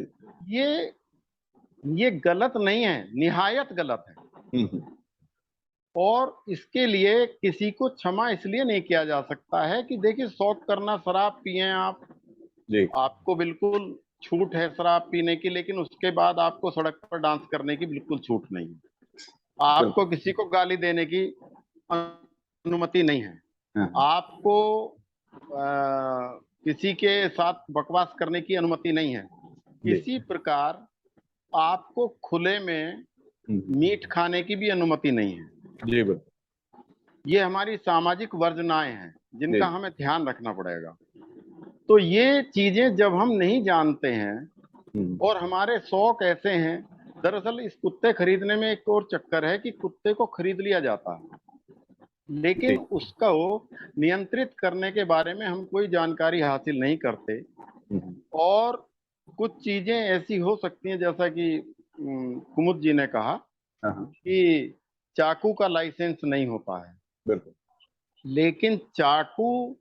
ये गलत नहीं है, निहायत गलत है। और इसके लिए किसी को क्षमा इसलिए नहीं किया जा सकता है कि देखिए, शौक करना, शराब पिए आप
जी।
आपको बिल्कुल छूट है शराब पीने की, लेकिन उसके बाद आपको सड़क पर डांस करने की बिल्कुल छूट नहीं है। आपको किसी को गाली देने की अनुमति नहीं है। आपको किसी के साथ बकवास करने की अनुमति नहीं है। इसी प्रकार आपको खुले में मीट खाने की भी अनुमति नहीं है।
जी बिल्कुल।
ये हमारी सामाजिक वर्जनाएं हैं जिनका हमें ध्यान रखना पड़ेगा। तो ये चीजें जब हम नहीं जानते हैं और हमारे शौक ऐसे हैं, दरअसल इस कुत्ते खरीदने में एक और चक्कर है कि कुत्ते को खरीद लिया जाता है, लेकिन उसका वो नियंत्रित करने के बारे में हम कोई जानकारी हासिल नहीं करते। और कुछ चीजें ऐसी हो सकती हैं, जैसा कि कुमुद जी ने कहा कि चाकू का लाइसेंस नहीं होता है।
बिल्कुल।
लेकिन चाकू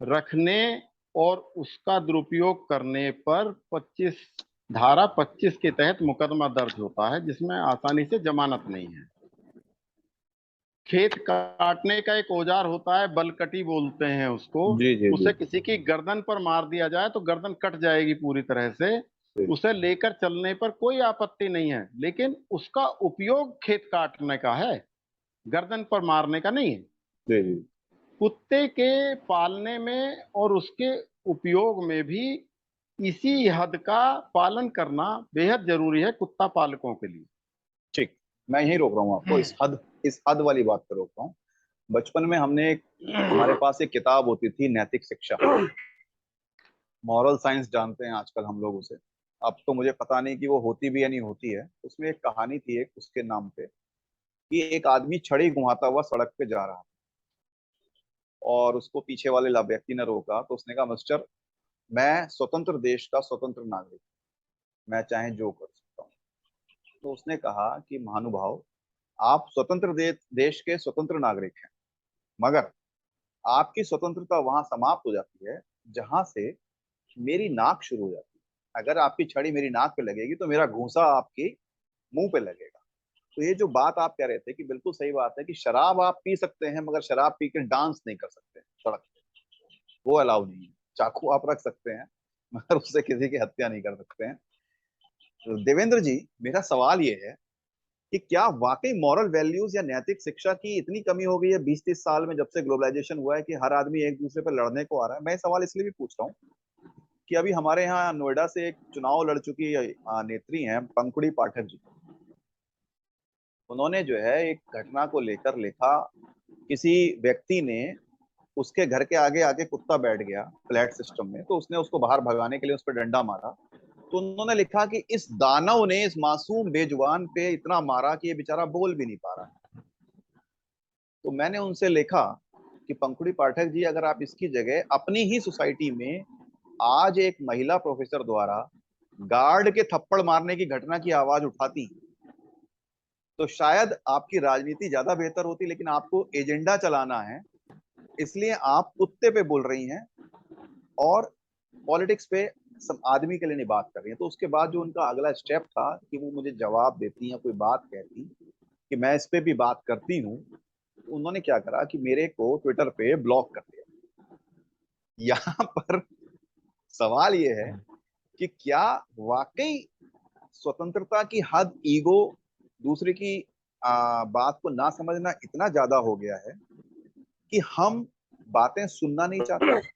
रखने और उसका दुरुपयोग करने पर धारा 25 के तहत मुकदमा दर्ज होता है, जिसमें आसानी से जमानत नहीं है। खेत काटने का एक औजार होता है, बलकटी बोलते हैं उसको। उसे किसी की गर्दन पर मार दिया जाए तो गर्दन कट जाएगी पूरी तरह से, उसे लेकर चलने पर कोई आपत्ति नहीं है, लेकिन उसका उपयोग खेत काटने का है, गर्दन पर मारने का नहीं है। कुत्ते के पालने में और उसके उपयोग में भी इसी हद का पालन करना बेहद जरूरी है कुत्ता पालकों के लिए।
ठीक, मैं यही रोक रहा हूँ आपको, इस हद वाली बात पर रोक रहा हूँ। बचपन में हमारे पास एक किताब होती थी, नैतिक शिक्षा, मॉरल साइंस जानते हैं आजकल हम लोग उसे। अब तो मुझे पता नहीं कि वो होती भी या नहीं होती है। उसमें एक कहानी थी एक उसके नाम पे, कि एक आदमी छड़ी घुमाता हुआ सड़क पे जा रहा था और उसको पीछे वाले व्यक्ति ने रोका। तो उसने कहा, मिस्टर, मैं स्वतंत्र देश का स्वतंत्र नागरिक, मैं चाहे जो कर सकता हूँ। तो उसने कहा कि महानुभाव, आप स्वतंत्र देश के स्वतंत्र नागरिक हैं, मगर आपकी स्वतंत्रता वहां समाप्त हो जाती है जहां से मेरी नाक शुरू हो जाती है। अगर आपकी छड़ी मेरी नाक पे लगेगी तो मेरा घूंसा आपके मुंह पे लगेगा। तो ये जो बात आप कह रहे थे कि बिल्कुल सही बात है कि शराब आप पी सकते हैं, मगर शराब पी के डांस नहीं कर सकते सड़क पे, वो अलाउ नहीं है। चाकू आप रख सकते हैं मगर उससे किसी की हत्या नहीं कर सकते हैं। तो देवेंद्र जी, मेरा सवाल ये है कि क्या वाकई मॉरल वैल्यूज या नैतिक शिक्षा की इतनी कमी हो गई है 20-30 साल में, जब से ग्लोबलाइजेशन हुआ है, कि हर आदमी एक दूसरे पर लड़ने को आ रहा है? मैं सवाल इसलिए भी पूछ रहा हूँ कि अभी हमारे यहाँ नोएडा से एक चुनाव लड़ चुकी नेत्री हैं पंखुड़ी पाठक जी। उन्होंने जो है एक घटना को लेकर लिखा, किसी व्यक्ति ने उसके घर के आगे आगे कुत्ता बैठ गया फ्लैट सिस्टम में, तो उसने उसको बाहर भगाने के लिए उस पर डंडा मारा। तो उन्होंने लिखा कि इस दानव ने इस मासूम बेजुबान पे इतना मारा कि ये बेचारा बोल भी नहीं पा रहा है। तो मैंने उनसे लिखा कि पंखुड़ी पाठक जी, अगर आप इसकी जगह अपनी ही सोसाइटी में आज एक महिला प्रोफेसर द्वारा गार्ड के थप्पड़ मारने की घटना की आवाज उठाती तो शायद आपकी राजनीति ज्यादा बेहतर होती। लेकिन आपको एजेंडा चलाना है, इसलिए आप कुत्ते पे बोल रही हैं और पॉलिटिक्स पे सब आदमी के लिए नहीं बात कर रही है। तो उसके बाद जो उनका अगला स्टेप था कि वो मुझे जवाब देती या कोई बात कहती कि मैं इस पे भी बात करती हूँ, तो उन्होंने क्या करा कि मेरे को ट्विटर पे ब्लॉक कर दिया। यहाँ पर सवाल ये है कि क्या वाकई स्वतंत्रता की हद, ईगो, दूसरे की बात को ना समझना इतना ज्यादा हो गया है कि हम बातें सुनना नहीं चाहते?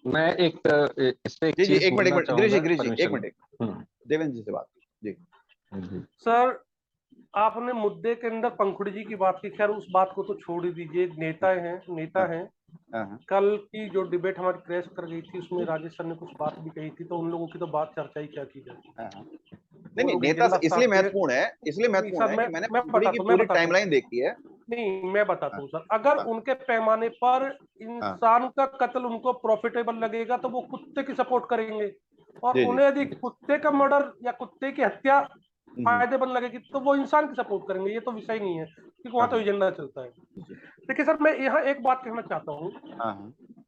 मैं इस पे एक
जी
चीज
एक मिनट गिरीश जी, एक मिनट देवेंद्र जी से बात जी।
सर, आपने मुद्दे के अंदर पंखुड़ी जी की बात की, खैर उस बात को तो छोड़ ही दीजिए। नेता हैं कल की जो डिबेट हमारी क्रैश कर गई थी, उसमें राजेश सर ने कुछ बात भी कही थी, तो उन लोगों की तो बात चर्चा ही क्या की जाए।
नहीं, नेता इसलिए महत्वपूर्ण है कि मैंने पंखुड़ी की पूरी टाइमलाइन देखी है
नहीं, मैं बताता हूँ सर, अगर उनके पैमाने पर इंसान का कत्ल उनको प्रॉफिटेबल लगेगा तो वो कुत्ते की सपोर्ट करेंगे, और उन्हें यदि कुत्ते का मर्डर या कुत्ते की हत्या फायदेमंद लगेगी तो वो इंसान की सपोर्ट करेंगे। ये तो विषय नहीं है, क्योंकि वहां तो एजेंडा चलता है। देखिए सर, मैं यहाँ एक बात कहना चाहता हूँ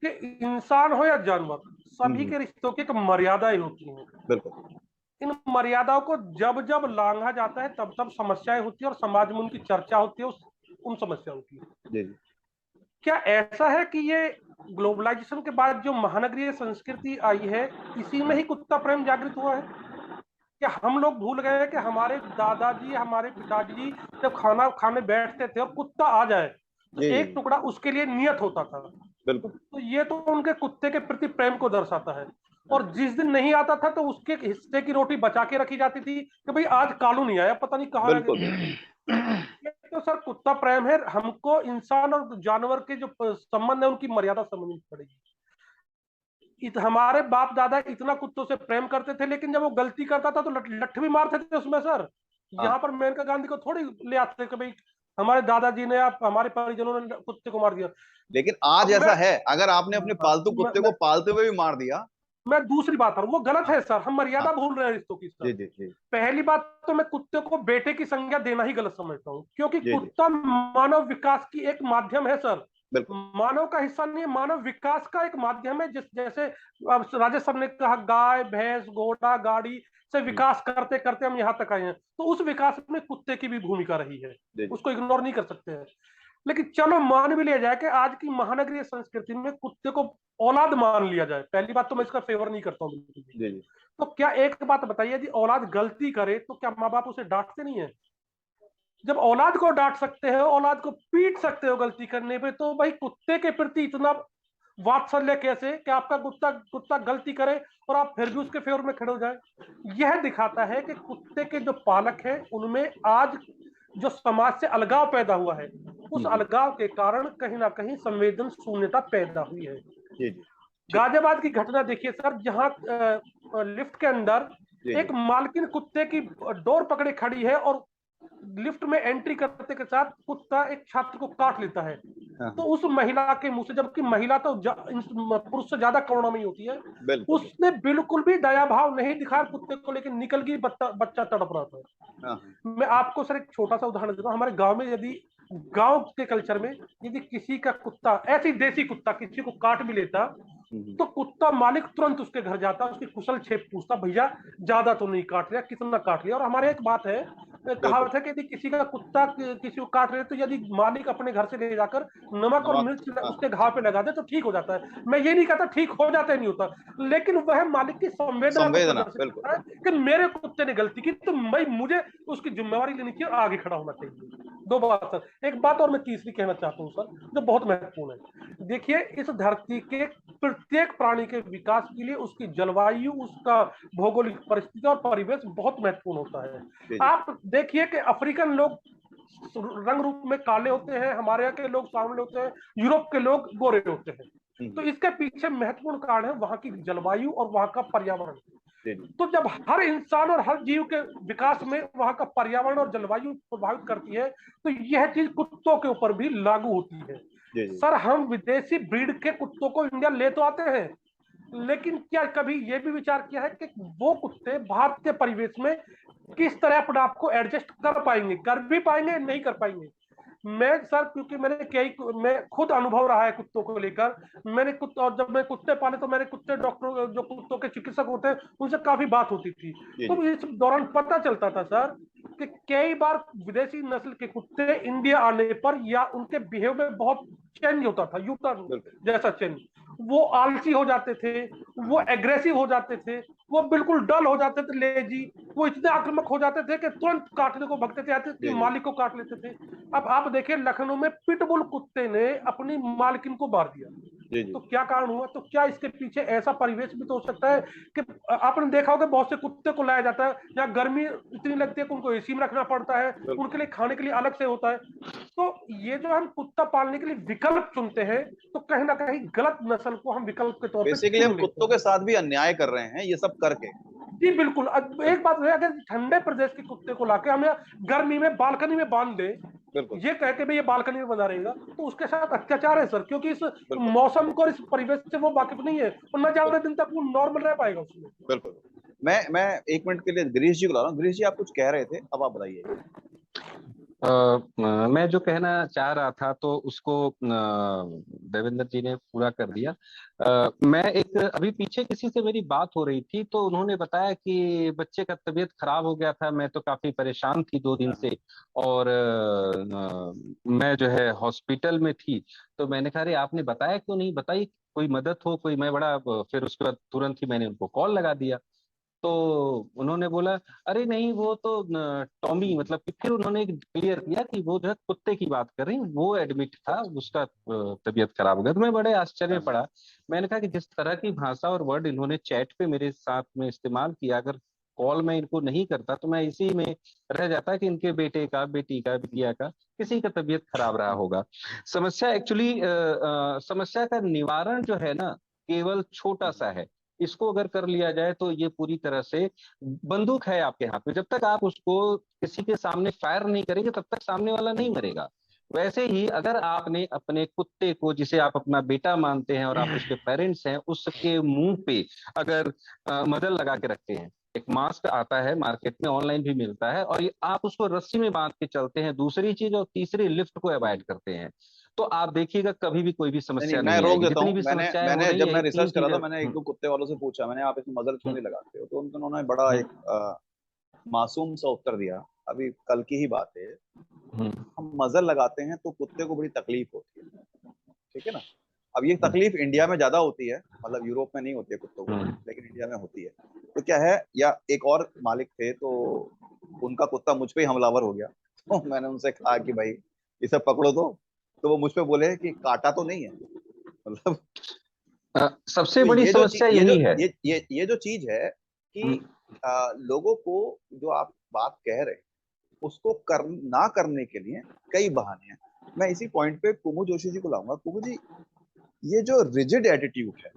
कि इंसान हो या जानवर, सभी के रिश्तों की एक मर्यादाएं होती हैं।
बिल्कुल।
इन मर्यादाओं को जब जब लांघा जाता है तब तब समस्याएं होती है, और समाज में उनकी चर्चा होती है उन समस्याओं की। क्या ऐसा है कि ये ग्लोबलाइजेशन के बाद जो महानगरीय संस्कृति आई है, इसी में ही कुत्ता प्रेम जागृत हुआ है? क्या हम लोग भूल गए हैं कि हमारे दादाजी, हमारे पिताजी जब खाना खाने बैठते थे और कुत्ता आ जाए तो एक टुकड़ा उसके लिए नियत होता था।
बिल्कुल।
तो ये तो उनके कुत्ते के प्रति प्रेम को दर्शाता है। और जिस दिन नहीं आता था तो उसके हिस्से की रोटी बचा के रखी जाती थी कि भाई आज कालू नहीं आया, पता नहीं कहाँ ये तो सर कुत्ता प्रेम है। हमको इंसान और जानवर के जो संबंध है उनकी मर्यादा समझनी पड़ेगी। हमारे बाप दादा इतना कुत्तों से प्रेम करते थे, लेकिन जब वो गलती करता था तो लठ भी मारते थे उसमें सर। यहाँ पर मेनका गांधी को थोड़ी ले आते कि भाई हमारे दादाजी ने या हमारे परिजनों ने कुत्ते को मार दिया।
लेकिन आज ऐसा है, अगर आपने अपने पालतू कुत्ते को पालते हुए भी मार दिया,
मैं दूसरी बात करूं, वो गलत है सर। हम मर्यादा भूल रहे हैं रिश्तों की सर।
जी।
पहली बात तो मैं कुत्ते को बेटे की संज्ञा देना ही गलत समझता हूं, क्योंकि कुत्ता मानव विकास की एक माध्यम है सर। मानव का हिस्सा नहीं है, मानव विकास का एक माध्यम है। जैसे राजेश सर ने कहा, गाय भैंस घोड़ा गाड़ी से विकास करते करते हम यहाँ तक आए हैं, तो उस विकास में कुत्ते की भी भूमिका रही है, उसको इग्नोर नहीं कर सकते हैं। लेकिन चलो मान भी लिया जाए कि आज की महानगरीय संस्कृति में कुत्ते को औलाद मान लिया जाए, पहली बात तो मैं इसका फेवर नहीं करता हूँ। तो क्या एक बात बताइए, यदि औलाद गलती करे तो क्या माँ बाप उसे डांटते नहीं है? जब औलाद को डांट सकते हो, औलाद को पीट सकते हो गलती करने पे, तो भाई कुत्ते के प्रति इतना वात्सल्य कैसे कि आपका कुत्ता गलती करे और आप फिर भी उसके फेवर में खड़े हो जाए? यह दिखाता है कि कुत्ते के जो पालक हैं उनमें आज जो समाज से अलगाव पैदा हुआ है, उस अलगाव के कारण कहीं ना कहीं संवेदन शून्यता पैदा हुई है। गाजियाबाद की घटना देखिए सर, जहां लिफ्ट के अंदर एक मालकिन कुत्ते की डोर पकड़े खड़ी है और लिफ्ट में एंट्री करते के साथ कुत्ता एक छात्र को काट लेता है। तो उस महिला के मुंह से, जबकि महिला तो पुरुष से ज्यादा करुणामयी होती है, उसने बिल्कुल भी दया भाव नहीं दिखाया कुत्ते को, लेकिन निकल गई, बच्चा तड़प रहा था। मैं आपको सर एक छोटा सा उदाहरण देता हूँ। हमारे गांव में यदि गांव के कल्चर में यदि किसी का कुत्ता, ऐसी देसी कुत्ता किसी को काट भी लेता तो कुत्ता मालिक तुरंत उसके घर जाता, उसकी कुशल छेप पूछता, भैया ज्यादा तो नहीं काट लिया, कितना काट लिया। और हमारे एक बात है, कहावत है कि यदि किसी का कुत्ता किसी को काट रहे तो यदि मालिक अपने घर से ले जाकर नमक और मिर्च उसके घाव पे लगा दे तो ठीक हो जाता है। मैं ये नहीं कहता ठीक हो जाता है, नहीं होता, लेकिन वह मालिक की संवेदना कि मेरे कुत्ते ने गलती की तो भाई मुझे उसकी जिम्मेवारी लेनी चाहिए और आगे खड़ा होना चाहिए। दो बात सर। एक बात और मैं तीसरी कहना चाहता हूँ सर, जो बहुत महत्वपूर्ण है। देखिए, इस धरती के प्रत्येक प्राणी के विकास के लिए उसकी जलवायु, उसका भौगोलिक परिस्थिति और परिवेश बहुत महत्वपूर्ण होता है। आप देखिए कि अफ्रीकन लोग रंग रूप में काले होते हैं, हमारे यहाँ के लोग सांवले होते हैं, यूरोप के लोग गोरे होते हैं। तो इसके पीछे महत्वपूर्ण कारण है वहां की जलवायु और वहां का पर्यावरण। तो जब हर इंसान और हर जीव के विकास में वहां का पर्यावरण और जलवायु प्रभावित करती है, तो यह चीज कुत्तों के ऊपर भी लागू होती है। सर, हम विदेशी ब्रीड के कुत्तों को इंडिया ले तो आते हैं, लेकिन क्या कभी यह भी विचार किया है कि वो कुत्ते भारतीय परिवेश में किस तरह अपने आप को एडजस्ट कर पाएंगे, कर भी पाएंगे, नहीं कर पाएंगे? मैं सर, क्योंकि मैं खुद अनुभव रहा है कुत्तों को लेकर। और जब मैं कुत्ते पाले तो मैंने कुत्ते डॉक्टर, जो कुत्तों के चिकित्सक होते हैं, उनसे काफी बात होती थी। तो इस दौरान पता चलता था सर कि कई बार विदेशी नस्ल के कुत्ते इंडिया आने पर या उनके बिहेव में बहुत चेंज होता था, यूटर्न जैसा चेंज। वो आलसी हो जाते थे, वो एग्रेसिव हो जाते थे, वो बिल्कुल डल हो जाते थे, लेजी, वो इतने आक्रामक हो जाते थे कि तुरंत काटने को भगते थे, कि मालिक को काट लेते थे। अब आप देखिए, लखनऊ में पिटबुल कुत्ते ने अपनी मालकिन को मार दिया। तो क्या कारण हुआ? तो क्या इसके पीछे ऐसा परिवेश भी तो हो सकता है कि आपने देखा होगा बहुत से कुत्ते को लाया जाता है, या गर्मी इतनी लगती है कि उनको एसी में रखना पड़ता है, उनके लिए खाने के लिए अलग से होता है। तो ये जो हम कुत्ता पालने के लिए विकल्प चुनते हैं, तो कहीं ना कहीं गलत नस्ल को हम विकल्प के तौर पर
बेसिकली हम कुत्तों के साथ भी अन्याय कर रहे हैं ये सब करके।
जी बिल्कुल। एक बात है, अगर ठंडे प्रदेश के कुत्ते को लाके हमें गर्मी में बालकनी में बांध दे ये कह के भी ये बालकनी में बंधा रहेगा तो उसके साथ अत्याचार है सर, क्योंकि इस मौसम को और इस परिवेश से वो वाकिफ नहीं है और न ज्यादा दिन तक वो नॉर्मल रह पाएगा उसमें।
बिल्कुल। मैं 1 मिनट के लिए गिरीश जी को ला रहा हूँ। गिरीश जी, आप कुछ कह रहे थे, अब आप बताइए।
मैं जो कहना चाह रहा था तो उसको देवेंद्र जी ने पूरा कर दिया। मैं एक अभी पीछे किसी से मेरी बात हो रही थी तो उन्होंने बताया कि बच्चे का तबीयत खराब हो गया था। मैं तो काफी परेशान थी 2 दिन से और मैं जो है हॉस्पिटल में थी। तो मैंने कहा अरे आपने बताया क्यों नहीं, बताइए कोई मदद हो कोई। मैं बड़ा फिर उसके बाद तुरंत ही मैंने उनको कॉल लगा दिया। तो उन्होंने बोला अरे नहीं वो तो टॉमी, मतलब कि फिर उन्होंने क्लियर किया कि वो जो है कुत्ते की बात कर रही हैं, वो एडमिट था, उसका तबीयत खराब हो गया। तो मैं बड़े आश्चर्य पड़ा। मैंने कहा कि जिस तरह की भाषा और वर्ड इन्होंने चैट पे मेरे साथ में इस्तेमाल किया, अगर कॉल में इनको नहीं करता तो मैं इसी में रह जाता कि इनके बेटे का, बेटी का, बिटिया का, किसी का तबीयत खराब रहा होगा। समस्या एक्चुअली समस्या का निवारण जो है ना केवल छोटा सा है। इसको अगर कर लिया जाए तो ये पूरी तरह से बंदूक है आपके हाथ में। जब तक आप उसको किसी के सामने फायर नहीं करेंगे तब तक सामने वाला नहीं मरेगा। वैसे ही अगर आपने अपने कुत्ते को, जिसे आप अपना बेटा मानते हैं और आप उसके पेरेंट्स हैं, उसके मुंह पे अगर मदर लगा के रखते हैं, एक मास्क आता है मार्केट में, ऑनलाइन भी मिलता है, और ये आप उसको रस्सी में बांध के चलते हैं, दूसरी चीज, और तीसरी लिफ्ट को अवॉइड करते हैं, तो आप देखिएगा कभी भी कोई भी समस्या
मैं
नहीं
रोक
आएगी।
देता
जितनी
हूँ।
भी समस्याएं हो
मैंने
रही
जब
है,
मैं
तीन
रिसर्च कर रहा था, मैंने
चीजें।
1-2 कुत्ते वालों से पूछा, मैंने आप इसमें मजल क्यों नहीं लगाते हो, तो उन्होंने बड़ा एक मासूम सा उत्तर दिया। अभी कल की ही बात है, हम मजल लगाते हैं तो कुत्ते को बड़ी तकलीफ होती है, ठीक है ना। अब ये तकलीफ इंडिया में ज्यादा होती है, मतलब यूरोप में नहीं होती है कुत्तों को, लेकिन इंडिया में होती है। तो क्या है, या एक और मालिक थे तो उनका कुत्ता मुझ पे ही हमलावर हो गया। तो मैंने उनसे कहा कि भाई इसे पकड़ो। तो वो मुझ पे बोले कि काटा तो नहीं है, मतलब।
सबसे
तो
बड़ी
ये जो
समस्या यही है।
ये जो चीज है कि लोगों को, जो आप बात कह रहे हैं उसको ना करने के लिए कई बहाने हैं। मैं इसी पॉइंट पे कुमु जोशी जी को लाऊंगा। कुमु जी, ये जो रिजिड एटीट्यूड है,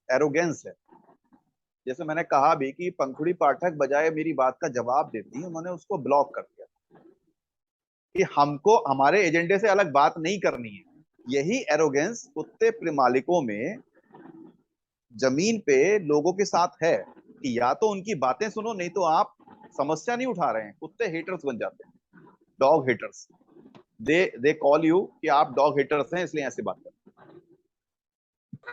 एरोगेंस है, जैसे मैंने कहा भी कि पंखुड़ी पाठक बजाय मेरी बात का जवाब देती है, उन्होंने उसको ब्लॉक कर दिया कि हमको हमारे एजेंडे से अलग बात नहीं करनी है। यही एरोगेंस कुत्ते मालिकों में जमीन पे लोगों के साथ है कि या तो उनकी बातें सुनो, नहीं तो आप समस्या नहीं उठा रहे हैं। कुत्ते हेटर्स बन जाते हैं, dog haters. They call you कि आप डॉग हेटर्स हैं, इसलिए ऐसी बात करते हैं।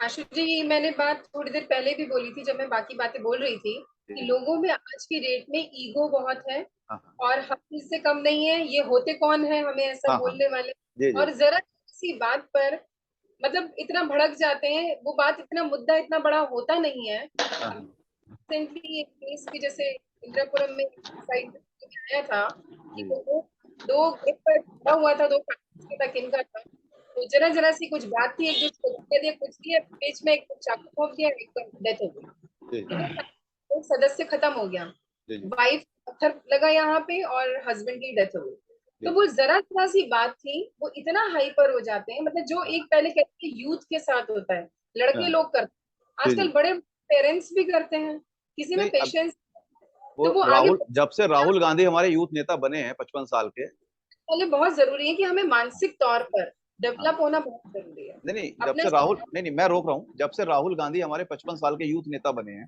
आशु जी, मैंने बात थोड़ी देर पहले भी बोली थी जब मैं बाकी बातें बोल रही थी कि लोगों में आज की डेट में ईगो बहुत है और हम इससे कम नहीं है। ये होते कौन है हमें ऐसा बोलने वाले, और जरा किसी बात पर मतलब इतना भड़क जाते हैं। वो बात इतना मुद्दा इतना बड़ा होता नहीं है। रिसेंटली एक केस भी जैसे इंद्रपुरम में साइड आया था कि वो 2 ग्रुप पर खड़ा हुआ था, 2 था, किनका था। तो जरा जरा सी कुछ बात थी, एक दूसरे को दे दिया, कुछ दिया, बीच में एक चाकू ठोक दिया, एकदम डेथ हो गई। तो सदस्य खत्म हो गया। वाइफ पत्थर लगा यहाँ पे और हस्बैंड की डेथ हो गई। तो वो जरा जरा सी बात थी, वो इतना हाइपर हो जाते हैं। मतलब जो एक पहले कहते हैं यूथ के साथ होता है, लड़के लोग करते हैं, आजकल बड़े पेरेंट्स भी करते हैं, किसी में पेशेंस। तो वो आगे
जब से राहुल गांधी हमारे यूथ नेता बने हैं 55 साल के,
पहले बहुत जरूरी है कि हमें मानसिक तौर पर डेवलप होना बहुत जरूरी है।
नहीं, मैं रोक रहा हूँ। जब से राहुल गांधी हमारे 55 साल के यूथ नेता बने हैं,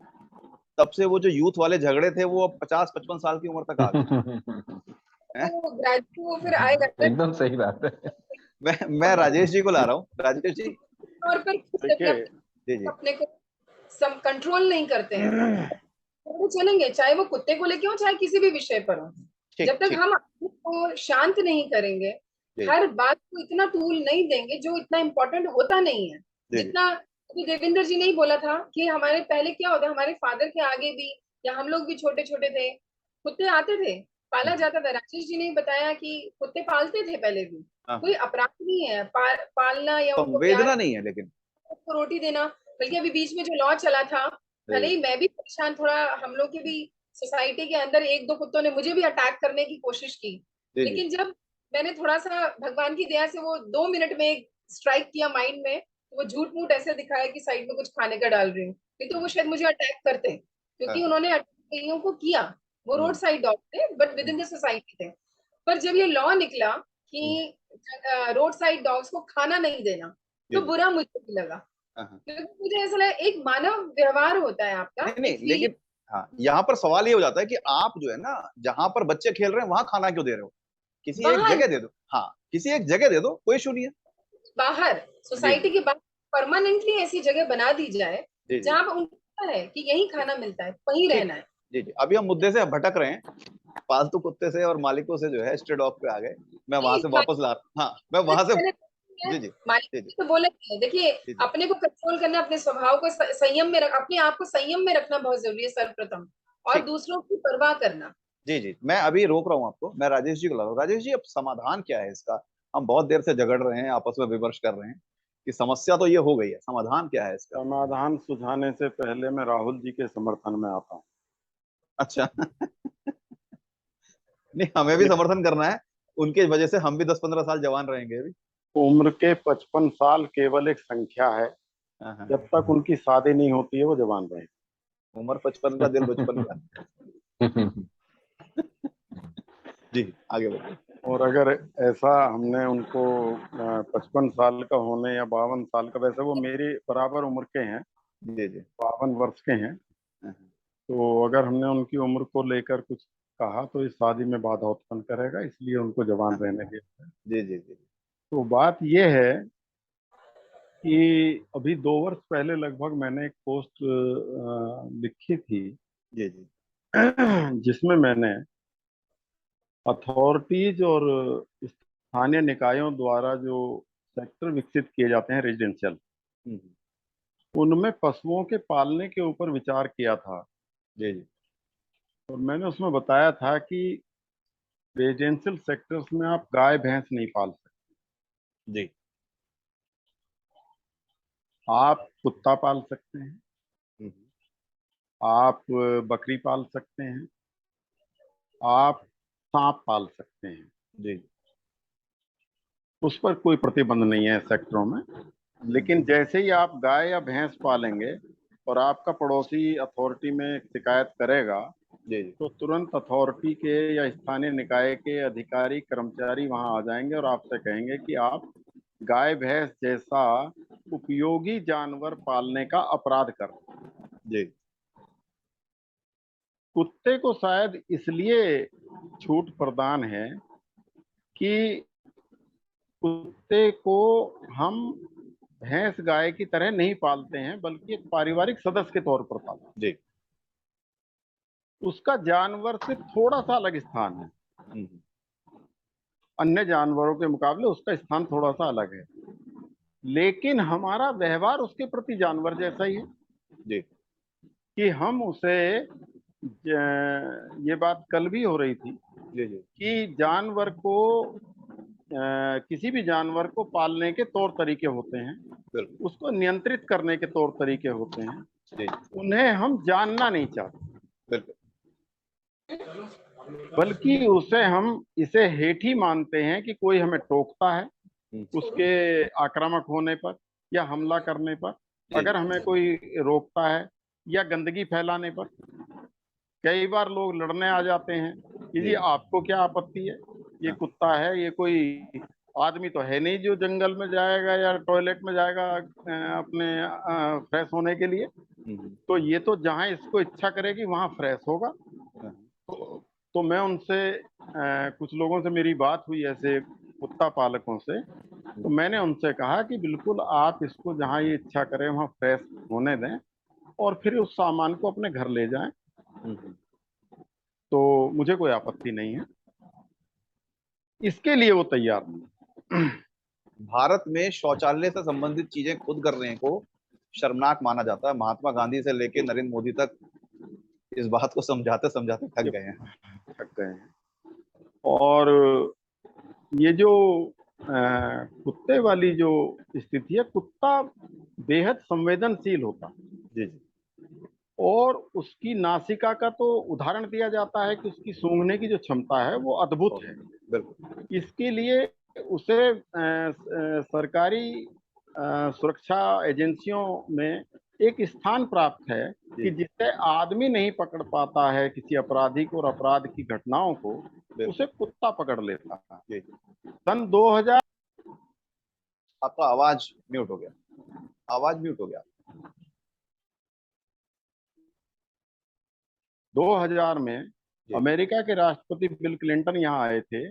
तब से वो जो यूथ वाले झगड़े थे वो अब 50-55 साल की उम्र तक आ गए।
तो ग्रेजुएट वो फिर आएगा।
एकदम सही बात है।
मैं राजेश जी को ला रहा हूँ। राजेश जी,
तौर पर अपने को कंट्रोल नहीं करते हैं, वो चलेंगे चाहे वो कुत्ते को लेके हो चाहे किसी भी विषय पर हो। जब तक हम अपने को शांत नहीं करेंगे, हर बात को इतना टूल नहीं देंगे जो इतना इम्पोर्टेंट होता नहीं है जितना। तो देवेंद्र जी ने ही बोला था कि हमारे पहले क्या होता है, हमारे फादर के आगे भी या हम लोग भी छोटे छोटे थे, कुत्ते आते थे, पाला जाता था। राजेश जी ने बताया कि कुत्ते पालते थे पहले भी, कोई अपराध नहीं है पालना या उनको
संवेदना नहीं है, लेकिन
उसको रोटी देना। बल्कि अभी बीच में जो लॉ चला था, भले ही मैं भी परेशान, थोड़ा हम लोग की भी सोसाइटी के अंदर 1-2 कुत्तों ने मुझे भी अटैक करने की कोशिश की, लेकिन जब मैंने थोड़ा सा भगवान की दया से वो 2 मिनट में स्ट्राइक किया माइंड में, तो वो झूठ मूठ ऐसे दिखाया कि साइड में कुछ खाने का डाल रही हूँ, नहीं तो वो शायद मुझे अटैक करते, क्योंकि उन्होंने कईयों को किया। वो रोड साइड डॉग थे but with in the society थे। पर जब ये लॉ निकला कि रोड साइड डॉग्स को खाना नहीं देना, तो बुरा मुझे भी लगा, क्योंकि मुझे ऐसा लगा एक मानव व्यवहार होता है आपका।
नहीं, लेकिन हाँ, यहाँ पर सवाल ये हो जाता है कि आप जो है ना, जहां पर बच्चे खेल रहे हैं वहां खाना क्यों दे रहे हो? किसी एक जगह दे दो। हाँ, किसी एक जगह दे दो, कोई इशू नहीं है।
बाहर सोसाइटी के बाहर परमानेंटली ऐसी जगह बना दी जाए जहाँ पर उनको पता है कि यही खाना मिलता है, वहीं रहना है।
जी जी, अभी हम मुद्दे से भटक रहे हैं, पालतू कुत्ते से और मालिकों से जो है स्ट्रे डॉग पे आ गए। मैं वहां से वापस ला रहा, हाँ मैं वहां से, जी जी
मालिक तो बोले देखिए, अपने को कंट्रोल करना, अपने स्वभाव को संयम में अपने आप को संयम में रखना बहुत जरूरी है सर्वप्रथम, और दूसरों की परवाह करना।
जी जी, मैं अभी रोक रहा हूँ आपको, मैं राजेश जी को ला रहा हूँ। राजेश जी, अब समाधान क्या है इसका? हम बहुत देर से झगड़ रहे हैं, आपस में विमर्श कर रहे हैं कि समस्या तो ये हो गई है, समाधान क्या है इसका?
समाधान सुझाने से पहले मैं राहुल जी के समर्थन में आता हूँ।
अच्छा नहीं, हमें भी समर्थन करना है, उनकी वजह से हम भी 10-15 साल जवान रहेंगे अभी।
उम्र के 55 साल केवल एक संख्या है, जब तक उनकी शादी नहीं होती है वो जवान रहे।
उम्र 55 का, दिल बचपन का। जी, आगे बढ़िए।
और अगर ऐसा हमने उनको 55 साल का होने या 52 साल का, वैसे वो मेरे बराबर उम्र के हैं,
जी जी,
52 वर्ष के हैं, तो अगर हमने उनकी उम्र को लेकर कुछ कहा तो इस शादी में बाधा उत्पन्न करेगा, इसलिए उनको जवान रहने दिया।
जी जी जी,
तो बात यह है कि अभी 2 वर्ष पहले लगभग मैंने एक पोस्ट लिखी थी,
जी जी,
जिसमें मैंने अथॉरिटीज और स्थानीय निकायों द्वारा जो सेक्टर विकसित किए जाते हैं रेजिडेंशियल, उनमें पशुओं के पालने के ऊपर विचार किया था।
जी जी,
और मैंने उसमें बताया था कि रेजिडेंशियल सेक्टर्स में आप गाय भैंस नहीं पाल सकते,
जी,
आप कुत्ता पाल सकते हैं, आप बकरी पाल सकते हैं, आप सांप पाल सकते हैं,
जी,
उस पर कोई प्रतिबंध नहीं है सेक्टरों में। लेकिन जैसे ही आप गाय या भैंस पालेंगे और आपका पड़ोसी अथॉरिटी में शिकायत करेगा, तो तुरंत अथॉरिटी के या स्थानीय निकाय के अधिकारी कर्मचारी वहां आ जाएंगे और आपसे कहेंगे कि आप गाय भैंस जैसा उपयोगी जानवर पालने का अपराध कर रहे हैं। कुत्ते को शायद इसलिए छूट प्रदान है कि कुत्ते को हम भैंस गाय की तरह नहीं पालते हैं, बल्कि एक पारिवारिक सदस्य के तौर पर पालते हैं। उसका जानवर से थोड़ा सा अलग स्थान है, अन्य जानवरों के मुकाबले उसका स्थान थोड़ा सा अलग है, लेकिन हमारा व्यवहार उसके प्रति जानवर जैसा ही है कि हम उसे, ये बात कल भी हो रही थी कि जानवर को, किसी भी जानवर को पालने के तौर तरीके होते हैं, उसको नियंत्रित करने के तौर तरीके होते हैं, उन्हें हम जानना नहीं चाहते, बल्कि उसे हम इसे हेठ ही मानते हैं कि कोई हमें टोकता है उसके आक्रामक होने पर या हमला करने पर, अगर हमें कोई रोकता है या गंदगी फैलाने पर। कई बार लोग लड़ने आ जाते हैं कि जी आपको क्या आपत्ति है, ये कुत्ता है, ये कोई आदमी तो है नहीं जो जंगल में जाएगा या टॉयलेट में जाएगा अपने फ्रेश होने के लिए, तो ये तो जहां इसको इच्छा करेगी वहां फ्रेश होगा। तो मैं उनसे, कुछ लोगों से मेरी बात हुई ऐसे कुत्ता पालकों से, तो मैंने उनसे कहा कि बिल्कुल आप इसको जहां ये इच्छा करे वहां फ्रेश होने दें और फिर उस सामान को अपने घर ले जाएं, तो मुझे कोई आपत्ति नहीं है। इसके लिए वो तैयार नहीं।
भारत में शौचालय से संबंधित चीजें खुद करने को शर्मनाक माना जाता है। महात्मा गांधी से लेकर नरेंद्र मोदी तक इस बात को समझाते समझाते थक गए हैं।
और ये जो कुत्ते वाली जो स्थिति है, कुत्ता बेहद संवेदनशील होता है, और उसकी नासिका का तो उदाहरण दिया जाता है कि उसकी सूंघने की जो क्षमता है वो अद्भुत है। इसके लिए उसे सरकारी सुरक्षा एजेंसियों में एक स्थान प्राप्त है कि जिससे आदमी नहीं पकड़ पाता है किसी अपराधी को और अपराध की घटनाओं को, उसे कुत्ता पकड़ लेता है। सन 2000
आपका आवाज म्यूट हो गया, आवाज म्यूट हो गया।
2000 में अमेरिका के राष्ट्रपति बिल क्लिंटन यहाँ आए थे।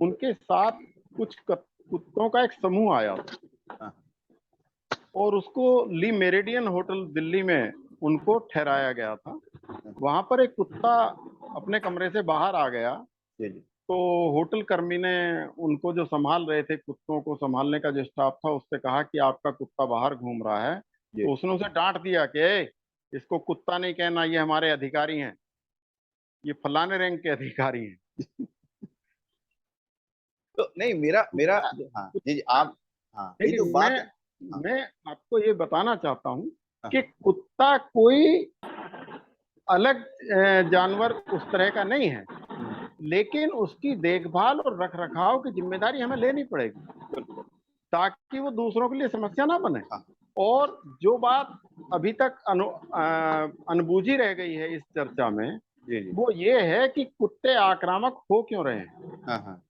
उनके साथ कुछ कुत्तों का एक समूह आया था और उसको ली मेरिडियन होटल दिल्ली में उनको ठहराया गया था। वहां पर एक कुत्ता अपने कमरे से बाहर आ गया, तो होटल कर्मी ने उनको, जो संभाल रहे थे कुत्तों को संभालने का जो स्टाफ था, उससे कहा कि आपका कुत्ता बाहर घूम रहा है। तो उसने उसे डांट दिया कि इसको कुत्ता नहीं कहना, ये हमारे अधिकारी हैं, ये फलाने रैंक के अधिकारी हैं।
तो नहीं, मेरा हाँ जी आप, हाँ ये जो बात है,
मैं आपको ये बताना चाहता हूँ कि कुत्ता कोई अलग जानवर उस तरह का नहीं है, लेकिन उसकी देखभाल और रखरखाव की जिम्मेदारी हमें लेनी पड़ेगी ताकि वो दूसरों के लिए समस्या ना बने। और जो बात अभी तक अनबूझी रह गई है इस चर्चा में, वो ये है कि कुत्ते आक्रामक हो क्यों रहे हैं।